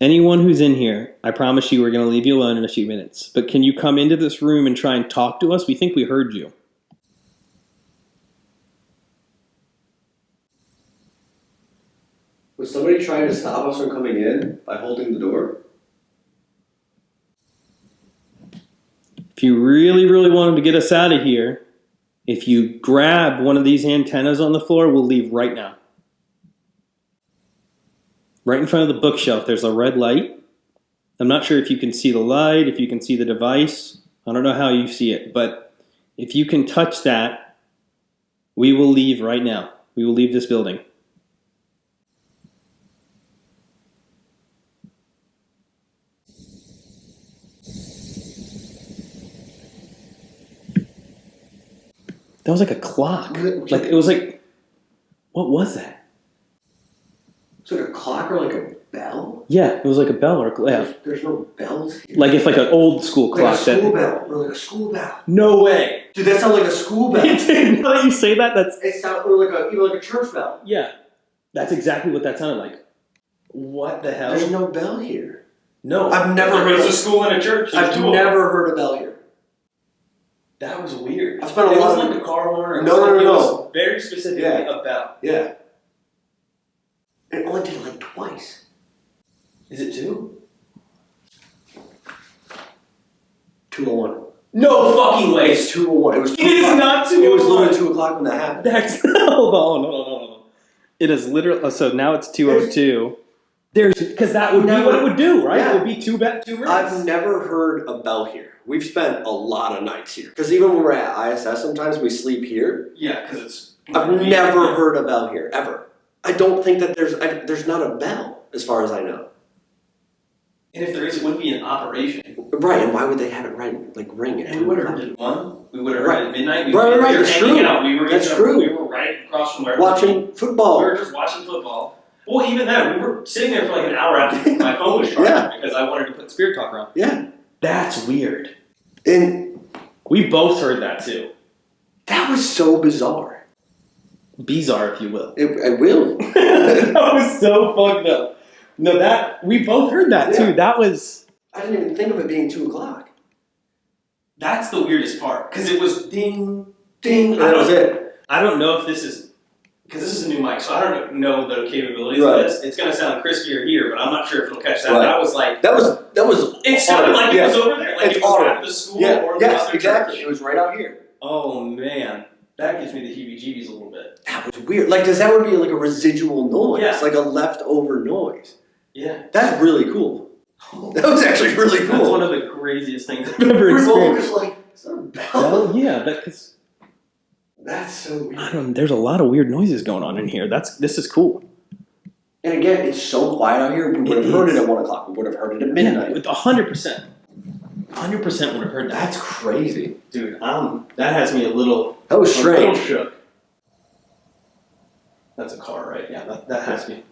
Anyone who's in here, I promise you we're going to leave you alone in a few minutes. But can you come into this room and try and talk to us? We think we heard you. Was somebody trying to stop us from coming in by holding the door? If you really, really wanted to get us out of here, if you grab one of these antennas on the floor, we'll leave right now. Right in front of the bookshelf, there's a red light. I'm not sure if you can see the light, if you can see the device. I don't know how you see it, but if you can touch that, we will leave right now. We will leave this building. That was like a clock. Like it was like What was that? It's like a clock or like a bell? Yeah, it was like a bell or There's no bells here. like if like an old school like clock. a school bell. Or like a school bell. No way. Dude, that sounds like a school bell. Dude, now that you say that, that's It sounds or even like a church bell. yeah. That's exactly what that sounded like. What the hell? There's no bell here. No. I've never heard There's a school and a church. I've never heard a bell here. That was weird. I spent a It lot was of like a car horn. Or No. It was very specifically Yeah. a bell. Yeah. It only did it like twice. Is it 2? 2:01. No fucking way. It's 2:01. It was 2 It is o'clock. not It was 2:01. literally 2 o'clock when that happened. That's no. It is literally so now it's 2:02. There's because that would be what it would do, right? Yeah. It would be two rings. I've never heard a bell here. We've spent a lot of nights here. Because even when we're at ISS, sometimes we sleep here. Yeah, because it's. I've never heard a bell here, ever. I don't think that there's not a bell, as far as I know. And if there is, it wouldn't be in operation. Right, and why would they have it ring at And we would have 2 heard o'clock? it at 1. We would have heard Right. it at midnight. Right, We were that's hanging true. out. We were That's true. We were right across from where Watching football. We were just watching football. Well, even then, we were sitting there for like an hour after my phone was charged Yeah. because I wanted to put Spirit talk around. Yeah. That's weird. And We both heard that too. that was so bizarre. Bizarre, if you will. It will. That was so fucked up. No, that we both heard that too. Yeah. That was I didn't even think of it being 2 o'clock. That's the weirdest part because it was ding, Ding. And that was it. I don't know if this is because this is a new mic, so I don't know the capabilities Right. of this. It's going to sound crispier here, but I'm not sure if it'll catch that. Right. That was like That was. it sounded like it was over there, like It's it was audible. at the school Yeah. or the Yes, other exactly. church. It was right out here. Oh man, that gives me the heebie-jeebies a little bit. That was weird. Like, that would be like a residual noise. Yeah. Like a leftover noise. Yeah, That's really cool. That was actually really cool. that's one of the craziest things I've ever We were both experienced. just like, is there a bell? Well, yeah, because That's so weird. I don't. There's a lot of weird noises going on in here. This is cool. And again, it's so quiet out here. We would have It heard is. it at 1 o'clock. We would have heard it at midnight. With 100%. 100% would have heard that. That's crazy. dude. That has me a little That was strange. shook. That's a car, right? Yeah, that has me.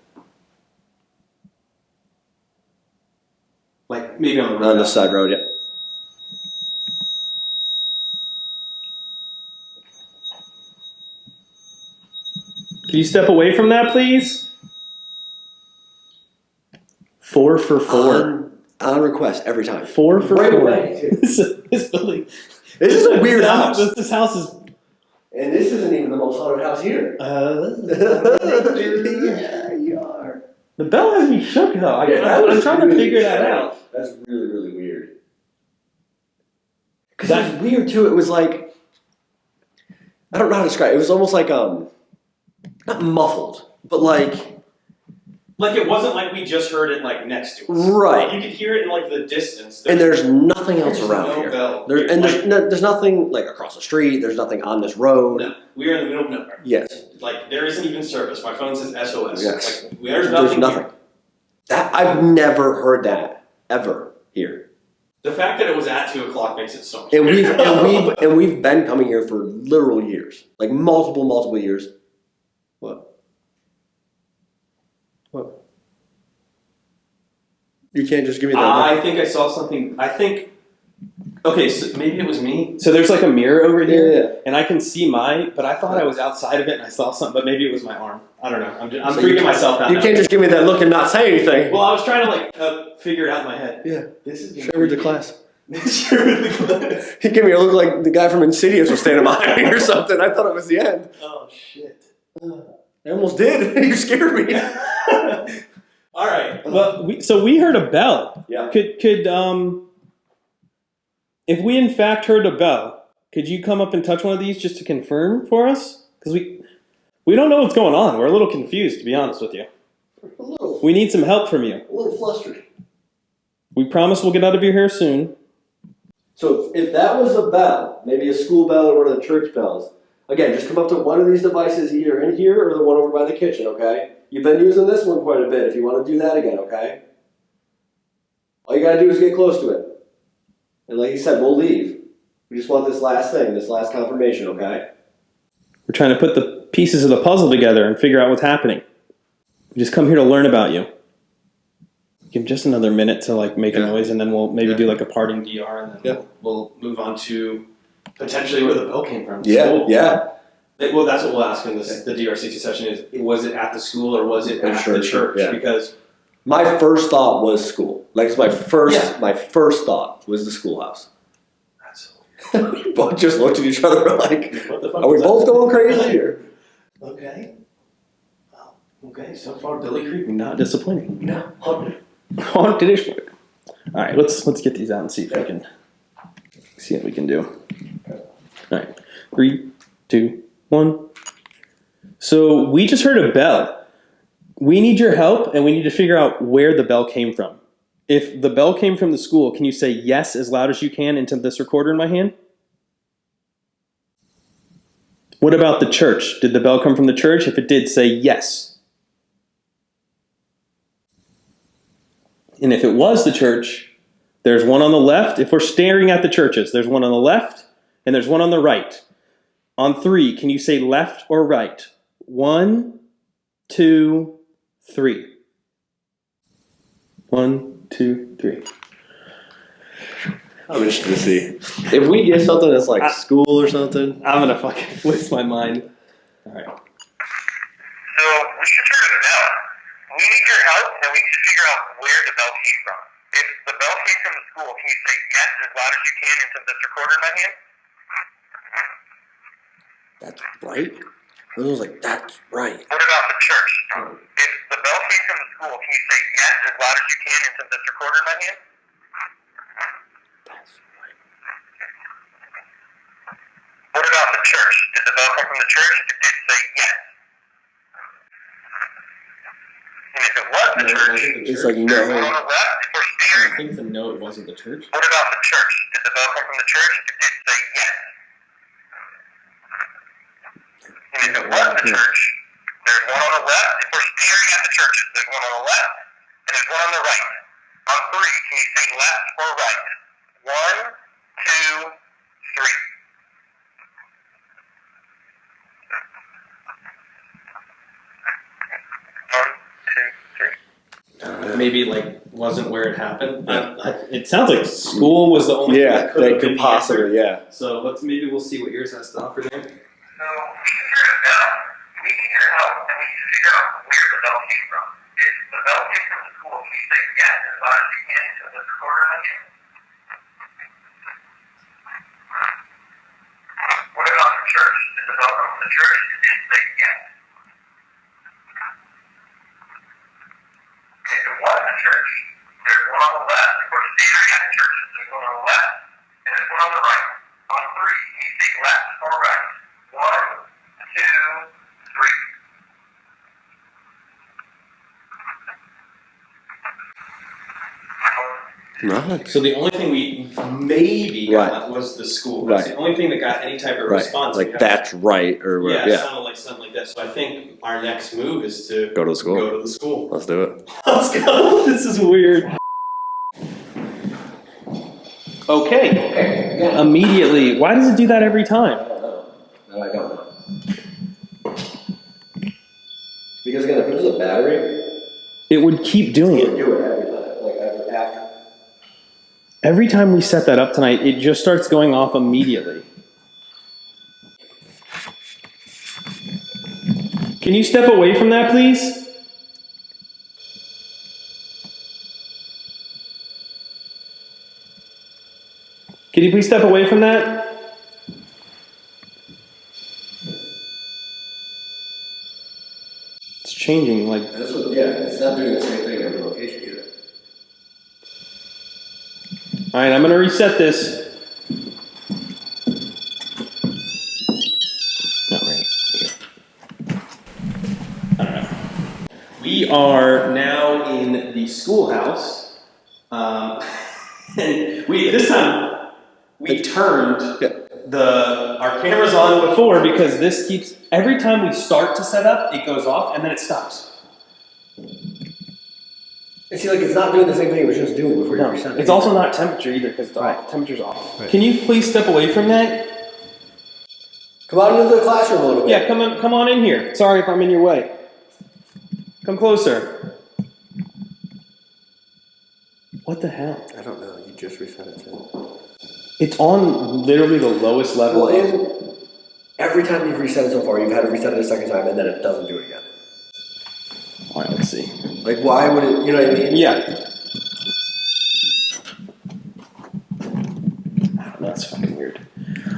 Like maybe on the road. On the side road, yeah. Can you step away from that, please? 4 for 4. On request, every time. 4 for Right 4. away. This building. This is a weird house. This house is. And this isn't even the most haunted house here. Yeah, you are. The bell has me shook though. I'm trying to figure that out. That's really, really weird. Because that was weird too. It was like, I don't know how to describe it. It was almost like, not muffled, but like, Like it wasn't like we just heard it like next to us. Right. Like, you could hear it in like the distance. and there's nothing else There's around no here. bell. There's nothing like across the street. There's nothing on this road. No, we are in the middle of nowhere. Yes. Like there isn't even service. My phone says SOS. Yes. Like there's nothing. There's nothing. Here. That I've never heard that ever here. The fact that it was at 2 o'clock makes it so much. And better. we've been coming here for literal years, like multiple years. What? What? You can't just give me that. I think I saw something. Okay, so maybe it was me. So there's like a mirror over here, Yeah. and I can see but I thought I was outside of it and I saw something, but maybe it was my arm. I don't know. I'm So you freaking can't- myself out. You now. can't just give me that look and not say anything. Well, I was trying to like figure it out in my head. Yeah. This is Share with the class. Share with the class. He gave me a look like the guy from Insidious was standing behind me or something. I thought it was the end. Oh shit. I almost did. You scared me. All right. Well, we heard a bell. Yeah. Could if we in fact heard a bell, could you come up and touch one of these just to confirm for us? Because we don't know what's going on. We're a little confused, to be honest with you. A little We need some help from you. flustered. We promise we'll get out of your hair soon. So if that was a bell, maybe a school bell or one of the church bells, again, just come up to one of these devices either in here or the one over by the kitchen, okay? You've been using this one quite a bit if you want to do that again, okay? All you gotta do is get close to it. And like you said, we'll leave. We just want this last thing, this last confirmation, okay? We're trying to put the pieces of the puzzle together and figure out what's happening. We just come here to learn about you. Give just another minute to like make a noise, and then we'll maybe do like a parting DR, and then we'll move on to potentially where the bell came from. Yeah, So, yeah. well, that's what we'll ask in this, the DR60 session is, was it at the school or was it at the church? Yeah. Because my first thought was school. Like, it's my first thought was the schoolhouse. that's We both just looked at each other like, what the fuck are we was that? both going crazy? Or? Okay. Well, okay, so far Billie Creek, not disappointing. No, Haunted as fuck. All right, let's get these out and see if we can see what we can do. All right, 3, 2, 1. So we just heard a bell. We need your help, and we need to figure out where the bell came from. If the bell came from the school, can you say yes as loud as you can into this recorder in my hand? What about the church? Did the bell come from the church? If it did, say yes. And if it was the church, there's one on the left. If we're staring at the churches, there's one on the left and there's one on the right. On 3, can you say left or right? 1, 2, 3. 1, 2, 3. I'm interested to see. If we get something that's like school or something. I'm going to fucking lose my mind. All right. So we should turn it down. We need your help, and we need to figure out where the bell came from. If the bell came from the school, can you say yes as loud as you can into this recorder in my hand? That's right. I was like, that's right. What about the church? If the bell came from the school, can you say yes as loud as you can into this recorder in my hand? That's right. What about the church? Did the bell come from the church? If it did, say yes. And if it was the church, It's like, no. there's one on the left. If we're I staring, think the no, it wasn't the church. what about the church? Did the bell come from the church? If it did, say yes. And if it was the church, there's one on the left. If we're staring at the churches, there's one on the left and there's one on the right. On 3, can you say left or right? 1, 2, 3. Maybe like wasn't where it happened. It sounds like school was the only thing Yeah, that could that have been could the answer. possibly, yeah. So maybe we'll see what yours has to offer there. So we should turn it down. We need your help, and we need to figure out where the bell came from. If the bell came from the school, can you say yes as loud as you can into this recorder in here? What about the church? Did the bell come from the church? It did say yes. If it was the church, there's one on the left. Of course, staring at the churches, there's one on the left, and there's one on the right. On 3, can you say left or right? 1, 2, 3. No. So the only thing we maybe got was the school. That's Right. the only thing that got any type of Right. response. Like, that's right, or Yeah, whatever. it Yeah. sounded like something like that. So I think our next move is to Go to the school. Go to the school. Let's do it. Let's go. This is weird. Okay. Immediately. Why does it do that every time? I don't know. No, I don't know. Because again, if it was a battery, It would keep doing it would it. do it every time. Like after. Every time we set that up tonight, it just starts going off immediately. Can you step away from that, please? Can you please step away from that? It's changing, like, That's what, yeah, it's not doing the same thing every location either. all right, I'm gonna reset this. Not right. I don't know. We are now in the schoolhouse, and this time we turned our cameras on before because this keeps every time we start to set up, it goes off and then it stops. And see, like, it's not doing the same thing it was just doing before you reset it. It's also not temperature either because the Right. temperature's off. Right. Can you please step away from that? Come on into the classroom a little bit. Yeah, come on in here. Sorry if I'm in your way. Come closer. What the hell? I don't know. You just reset it too. It's on literally the lowest level. Well, every time you've reset it so far, you've had to reset it a second time, and then it doesn't do it again. All right, let's see. Like, why would it? You know what I mean? Yeah. That's fucking weird.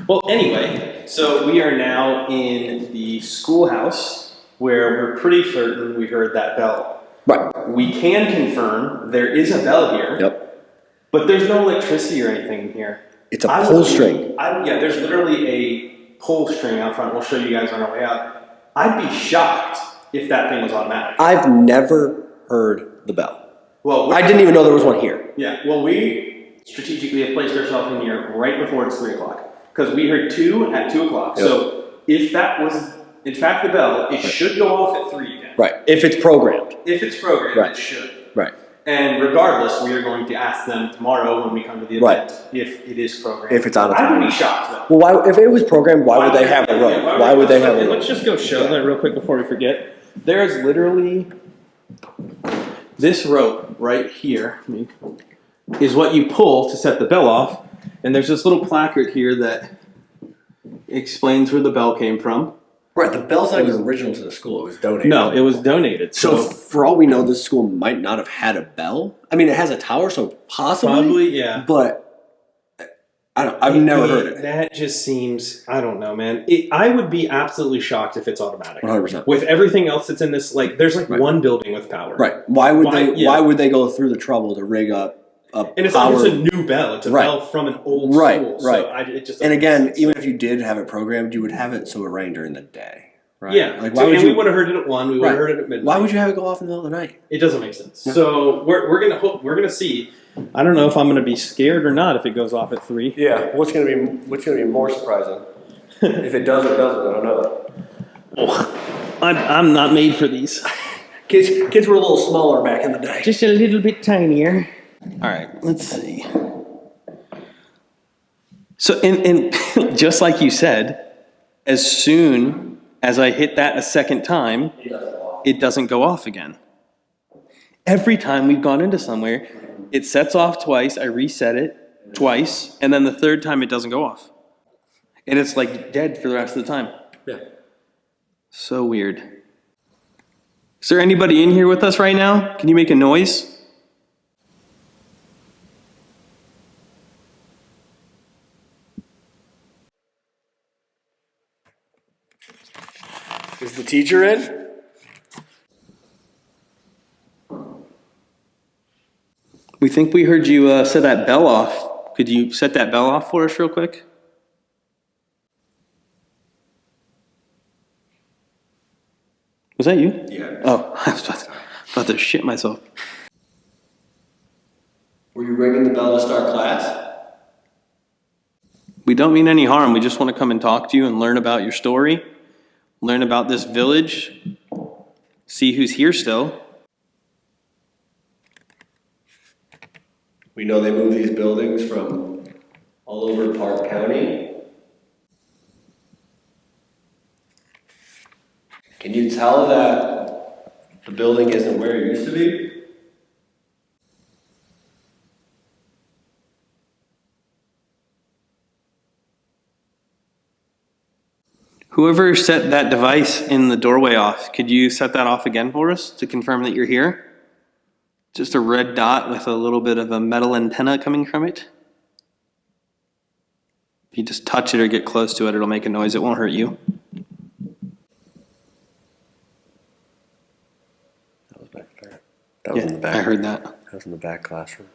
Well, anyway, so we are now in the schoolhouse where we're pretty certain we heard that bell. Right. We can confirm there is a bell here. Yep. But there's no electricity or anything in here. It's a pull string. Yeah, there's literally a pull string out front. We'll show you guys on our way out. I'd be shocked if that thing was automatic. I've never heard the bell. Well, I didn't even know there was one here. Yeah, well, we strategically have placed ourselves in here right before it's 3 o'clock. Because we heard 2 at 2 o'clock. Yep. So if that was, in fact, the bell, it should go off at 3 again. Right. If it's programmed. If it's programmed, Right. it should. Right. And regardless, we are going to ask them tomorrow when we come to the event if it is programmed. If it's on a I would timer. be shocked, though. Well, why, if it was programmed, why would they have a rope? Why would they have a rope? Let's just go show that real quick before we forget. There is literally this rope right here is what you pull to set the bell off. And there's this little placard here that explains where the bell came from. Right, the bell's not even original to the school. It was donated. No, it was donated. So for all we know, this school might not have had a bell. I mean, it has a tower, so possibly. Probably, yeah. But I've never heard it. That just seems, I don't know, man. I would be absolutely shocked if it's automatic. 100%. With everything else that's in this, like, there's like one building with power. Right. Why would they go through the trouble to rig up a And it's power? not just a new bell. It's a bell from an old school. Right. So it just And again, even if you did have it programmed, you would have it so it rang during the day. Right? Yeah. Like, So, we would have heard it at 1. We would have heard it at midnight. Why would you have it go off in the middle of the night? It doesn't make sense. Yeah. So we're gonna see. I don't know if I'm gonna be scared or not if it goes off at 3. Yeah. What's gonna be more surprising? If it does or doesn't, I don't know. Oh, I'm not made for these. Kids were a little smaller back in the day. Just a little bit tinier. All right, let's see. So, and just like you said, as soon as I hit that a second time, it doesn't go off again. Every time we've gone into somewhere, it sets off twice, I reset it twice, and then the third time it doesn't go off. And it's like dead for the rest of the time. Yeah. So weird. Is there anybody in here with us right now? Can you make a noise? Is the teacher in? We think we heard you set that bell off. Could you set that bell off for us real quick? Was that you? Yeah. Oh, I was about to shit myself. Were you ringing the bell to start class? We don't mean any harm. We just want to come and talk to you and learn about your story, learn about this village, see who's here still. We know they moved these buildings from all over Park County. Can you tell that the building isn't where it used to be? Whoever set that device in the doorway off, could you set that off again for us to confirm that you're here? Just a red dot with a little bit of a metal antenna coming from it. If you just touch it or get close to it, it'll make a noise. It won't hurt you. That was back there. That was in the back. I heard that. That was in the back classroom.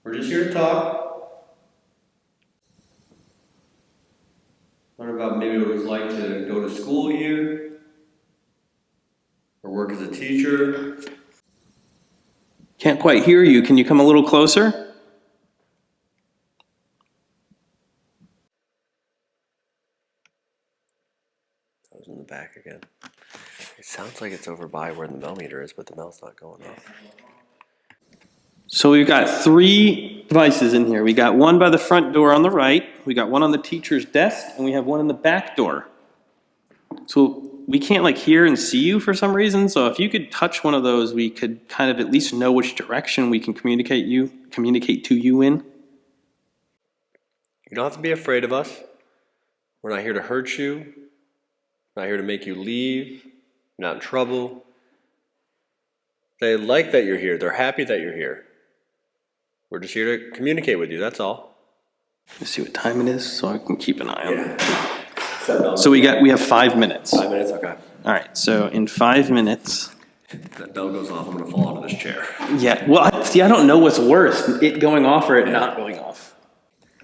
We're just here to talk. Learn about maybe what it was like to go to school here. Or work as a teacher. Can't quite hear you. Can you come a little closer? That was in the back again. It sounds like it's over by where the millimeter is, but the bell's not going off. So we've got 3 devices in here. We got one by the front door on the right, we got one on the teacher's desk, and we have one in the back door. So we can't like hear and see you for some reason, so if you could touch one of those, we could kind of at least know which direction we can communicate to you in. You don't have to be afraid of us. We're not here to hurt you. We're not here to make you leave. You're not in trouble. They like that you're here. They're happy that you're here. We're just here to communicate with you, that's all. Let's see what time it is so I can keep an eye on it. Yeah. So we have 5 minutes. 5 minutes, okay. All right, so in 5 minutes. If that bell goes off, I'm going to fall out of this chair. Yeah, well, I don't know what's worse, it going off or it not going off.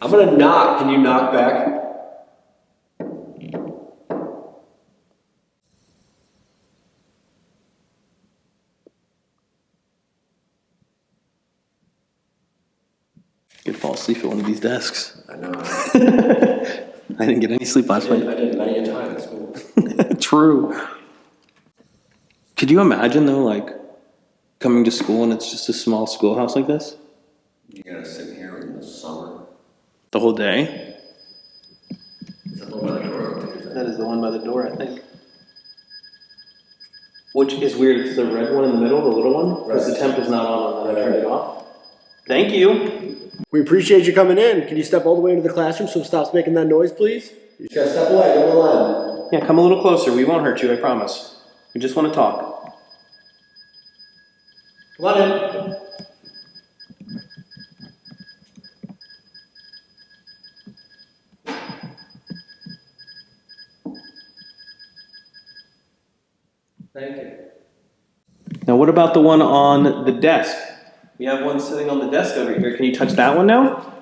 I'm going to knock. Can you knock back? Could fall asleep at one of these desks. I know. I didn't get any sleep last night. I did many a time at school. True. Could you imagine though, like coming to school and it's just a small schoolhouse like this? You got to sit here in the summer. The whole day? Is that the one by the door? That is the one by the door, I think. Which is weird, it's the red one in the middle, the little one, because the temp is not on when I turned it off. Thank you. We appreciate you coming in. Can you step all the way into the classroom so it stops making that noise, please? You just gotta step away, don't line. Yeah, come a little closer. We won't hurt you, I promise. We just want to talk. Come on in. Thank you. Now, what about the one on the desk? We have one sitting on the desk over here. Can you touch that one now?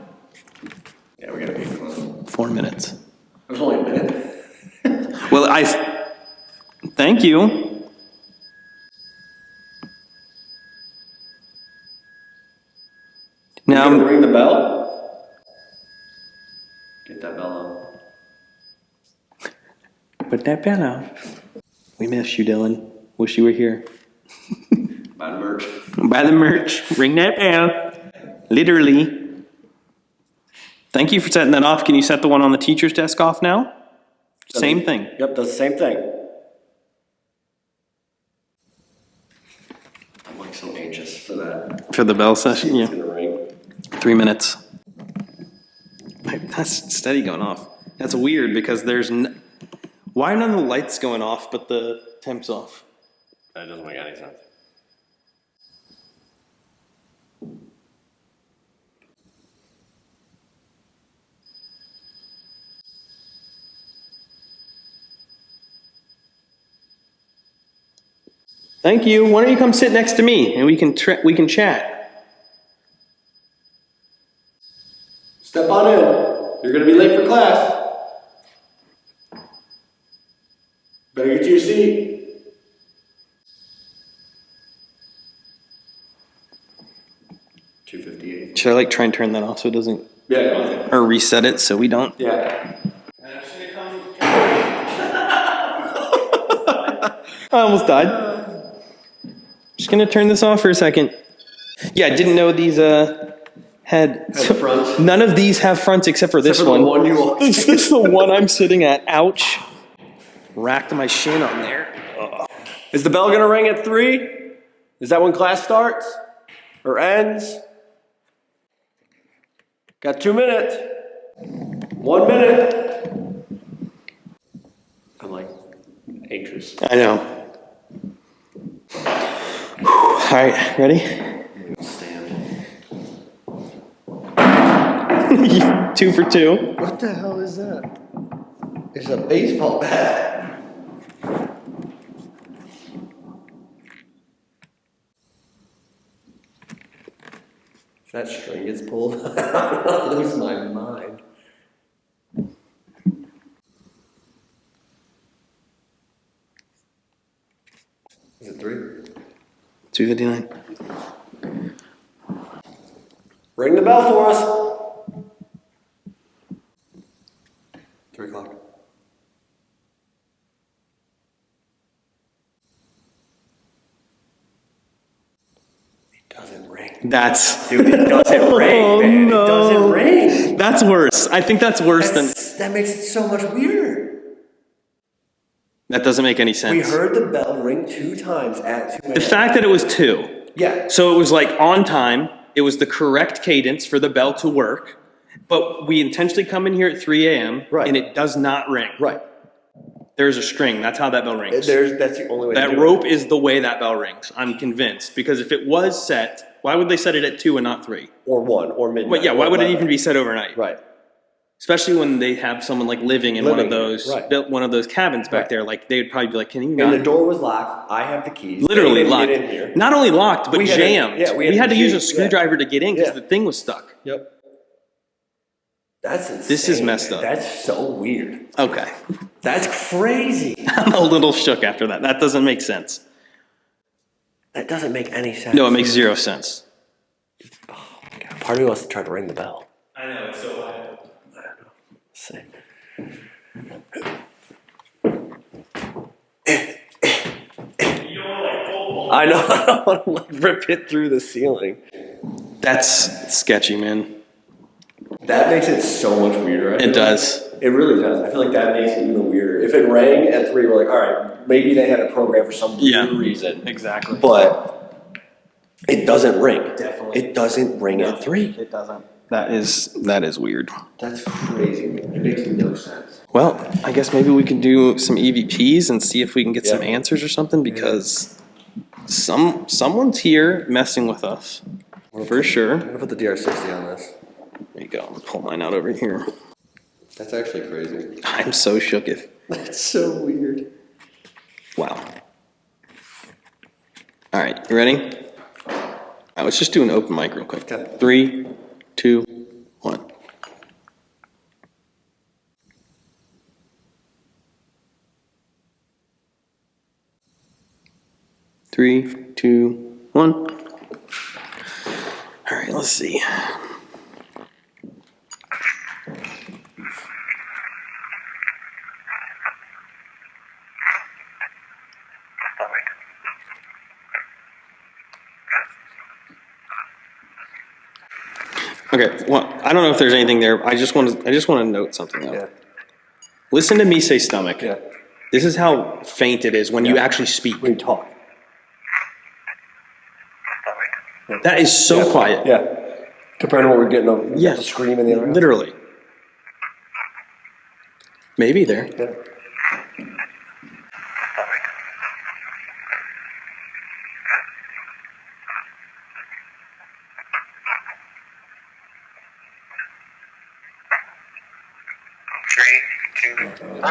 Yeah, we gotta be close. 4 minutes. It was only a minute. Well, thank you. Now, You gonna ring the bell? Get that bell on. put that pen out. We miss you, Dylan. Wish you were here. Buy the merch. Buy the merch. Ring that bell. Literally. Thank you for setting that off. Can you set the one on the teacher's desk off now? Same thing. Yep, does the same thing. I'm like so anxious for that. For the bell session? It's Yeah. gonna ring. 3 minutes. That's steady going off. That's weird because why are none of the lights going off but the temp's off? That doesn't make any sense. Thank you. Why don't you come sit next to me and we can chat. Step on in. You're gonna be late for class. Better get to your seat. $2.58. Should I try and turn that off so it doesn't, Yeah. or reset it so we don't? Yeah. I almost died. Just gonna turn this off for a second. Yeah, I didn't know these had fronts. None of these have fronts except for this Except for one. the one you walked This is the one I'm sitting at. Ouch. Racked my shin on there. Ugh. Is the bell gonna ring at 3? Is that when class starts? Or ends? Got 2 minutes. 1 minute. I'm like anxious. I know. All right, ready? Stand. 2 for 2. What the hell is that? It's a baseball bat. If that string gets pulled, I'll lose my mind. Is it 3? 2:59. Ring the bell for us. 3 o'clock. It doesn't ring. That's Dude, it doesn't ring, man. no. It doesn't ring. That's worse. I think that's worse than That makes it so much weirder. that. Doesn't make any sense. We heard the bell ring 2 times at 2 a.m. The fact that it was 2. Yeah. So it was like on time. It was the correct cadence for the bell to work. But we intentionally come in here at 3 a.m. Right. and it does not ring. Right. There's a string. That's how that bell rings. That's the only way to That do rope it. is the way that bell rings. I'm convinced. Because if it was set, why would they set it at 2 and not 3? Or 1 or midnight. But yeah, why would it even be set overnight? Right. Especially when they have someone like living in one of those right. built one of those cabins back Right. there. Like they would probably be like, "Can you And not?" the door was locked. I have the keys. Literally They locked. Get in here. Not only locked, but We had to- jammed. yeah, we had to use a yeah. screwdriver to get in because Yeah. the thing was stuck. Yep. That's insane. This is messed up. That's so weird. Okay, That's crazy. I'm a little shook after that. That doesn't make sense. That doesn't make any sense. No, it makes 0 sense. God, part of me wants to try to ring the bell. I know it's so wild. Let's see. I know. I don't want to like rip it through the ceiling. That's sketchy, man. That makes it so much weirder. It does. It really does. I feel like that makes it even weirder. If it rang at 3, we're like, all right, maybe they had a program for some weird reason. Exactly. But it doesn't ring. Definitely. It doesn't ring at 3. It doesn't. That is weird. That's crazy, man. It makes no sense. Well, I guess maybe we can do some EVPs and see if we can get some Yeah. answers or something because someone's here messing with us for sure. I'm gonna put the DR60 on this. There you go. I'll pull mine out over here. That's actually crazy. I'm so shook. If That's so weird. wow. All right, you ready? All right, let's just do an open mic real quick. Okay. 3, 2, 1. Three, 2, 1. All right, let's see. Okay, well, I don't know if there's anything there. I just want to note something though. Yeah. Listen to me say stomach. Yeah. This is how faint it is when you Yeah. actually speak. When you talk. That is so Yeah. quiet. Yeah. Compared to what we're getting on Yeah. the scream in the other house. Literally. Maybe there. Yeah.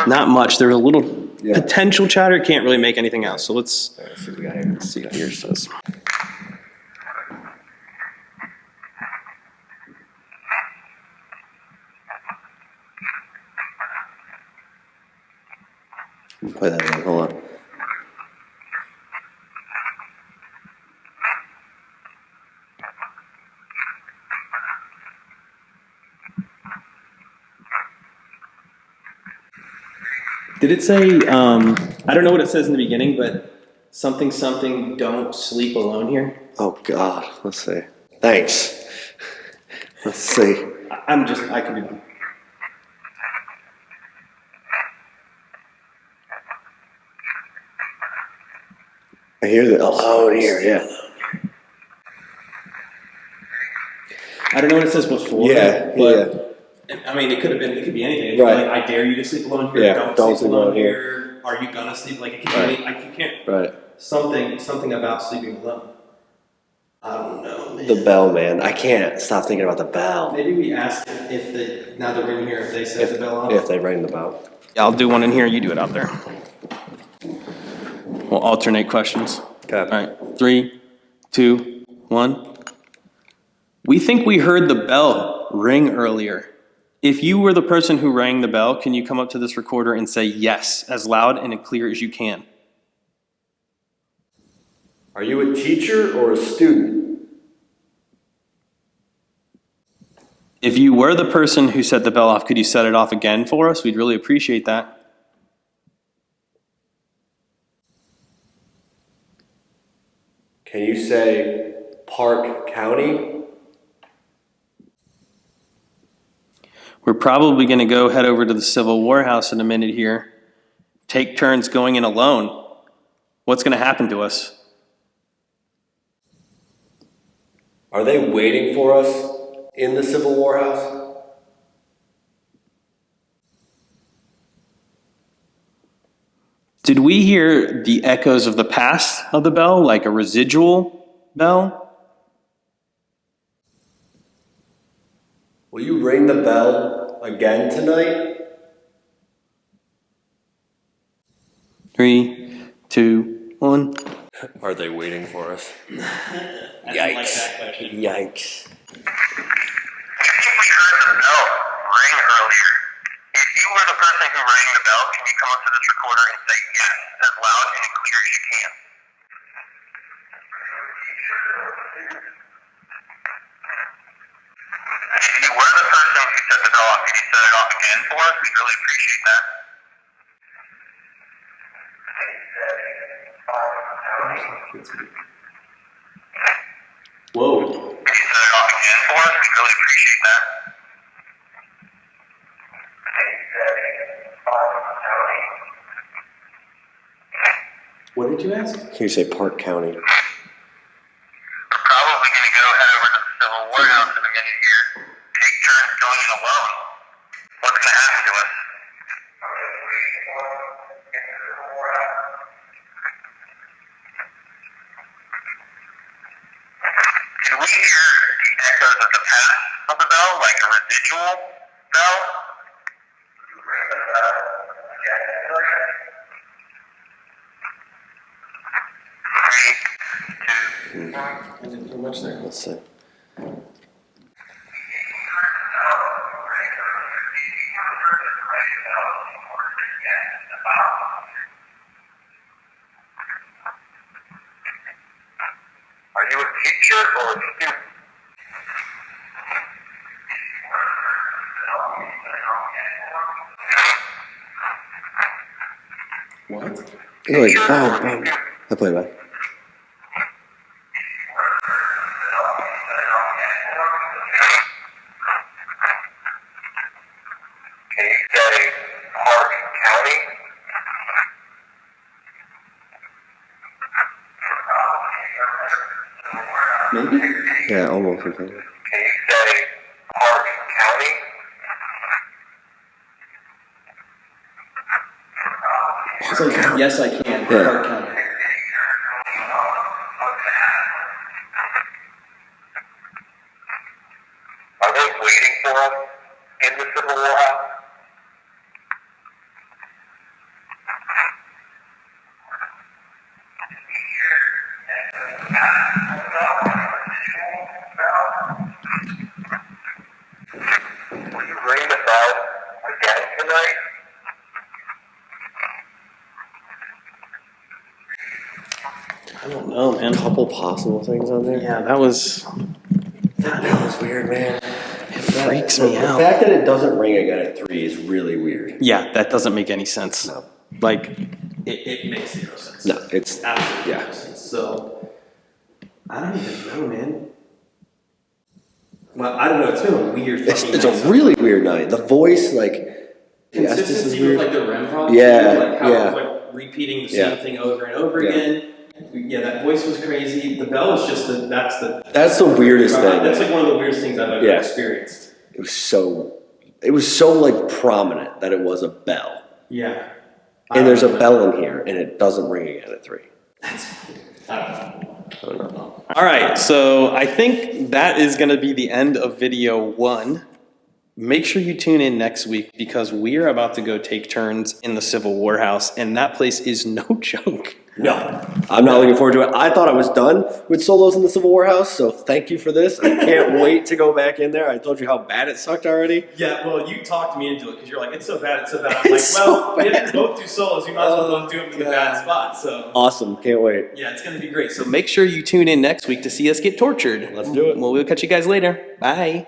Not much. There's a little Yeah. potential chatter. Can't really make anything else. So let's Let's see what we got here. see what yours says. Play that again. Hold on. Did it say, I don't know what it says in the beginning, but something, don't sleep alone here? Oh God. Let's see. Thanks. Let's see. I could be. I hear the alone here. Yeah. I don't know what it says before. Yeah, But, I mean, it could be anything. It could Right. be like, I dare you to sleep alone here. Yeah, Don't sleep alone here. Are you gonna sleep? Like, it could be you can't. Right. Something about sleeping alone. I don't know, man. The bell, man. I can't stop thinking about the bell. Maybe we ask if they, now that we're in here, if they set the bell off. If they ring the bell. Yeah, I'll do one in here, you do it out there. We'll alternate questions. Okay. All right, 3, 2, 1. We think we heard the bell ring earlier. If you were the person who rang the bell, can you come up to this recorder and say yes, as loud and as clear as you can? Are you a teacher or a student? If you were the person who set the bell off, could you set it off again for us? We'd really appreciate that. Can you say Park County. We're probably going to go head over to the Civil War house in a minute here. Take turns going in alone. What's going to happen to us? Are they waiting for us in the Civil War house? Did we hear the echoes of the past of the bell, like a residual bell? Will you ring the bell again tonight? 3, 2, 1. Are they waiting for us? Yikes. Yikes. I think we heard the bell ring earlier. If you were the person who rang the bell, can you come up to this recorder and say yes as loud and clear as you can? If you were the person who set the bell off, could you set it off again for us? We'd really appreciate that. Whoa. Could you set it off again for us? We'd really appreciate that. What did you ask? Can you say Park County? We're probably going to go head over to the Civil War house in a minute here. Take turns going in alone. What's going to happen to us? Did we hear the echoes of the past of the bell, like a residual bell? I didn't hear much there. Let's see. Are you a teacher or a student? What? You're like, oh, I play that. Can you say Park County? Maybe? Yeah, almost. Okay. Can you say Park County? It's like, yes, I can. Yeah. Park County. Are they waiting for us in the Civil War house? Will you ring the bell again tonight? I don't know, man. A couple possible things on there. Yeah, that was That was weird, man. it freaks me The out. fact that it doesn't ring again at 3 is really weird. Yeah, that doesn't make any sense. No. Like, it makes zero sense. No, it's Absolutely yeah. no sense. So, I don't even know, man. Well, I don't know. It's been a weird fucking It's night. a really weird night. The voice, like, yes, this is Consistency weird. with, like, the REM problem. Yeah, Like, how yeah. it's, like, repeating the Yeah. same thing over and over Yeah. again. Yeah, that voice was crazy. The bell is just that's the weirdest thing. That's like one of the weirdest things I've ever Yeah. experienced. It was so like prominent that it was a bell. Yeah. And there's a bell in here, and it doesn't ring again at 3. I don't know. All right, so I think that is going to be the end of video 1. Make sure you tune in next week because we are about to go take turns in the Civil War house, and that place is no joke. No, I'm not looking forward to it. I thought I was done with solos in the Civil War house, so thank you for this. I can't wait to go back in there. I told you how bad it sucked already. Yeah, well, you talked me into it because you're like, it's so bad, it's so bad. I'm like, It's well, so we bad. didn't both do solos. You might as well both do them in the bad spot. So Awesome, can't wait. yeah, it's going to be great. So make sure you tune in next week to see us get tortured. Let's do it. Well, we'll catch you guys later. Bye.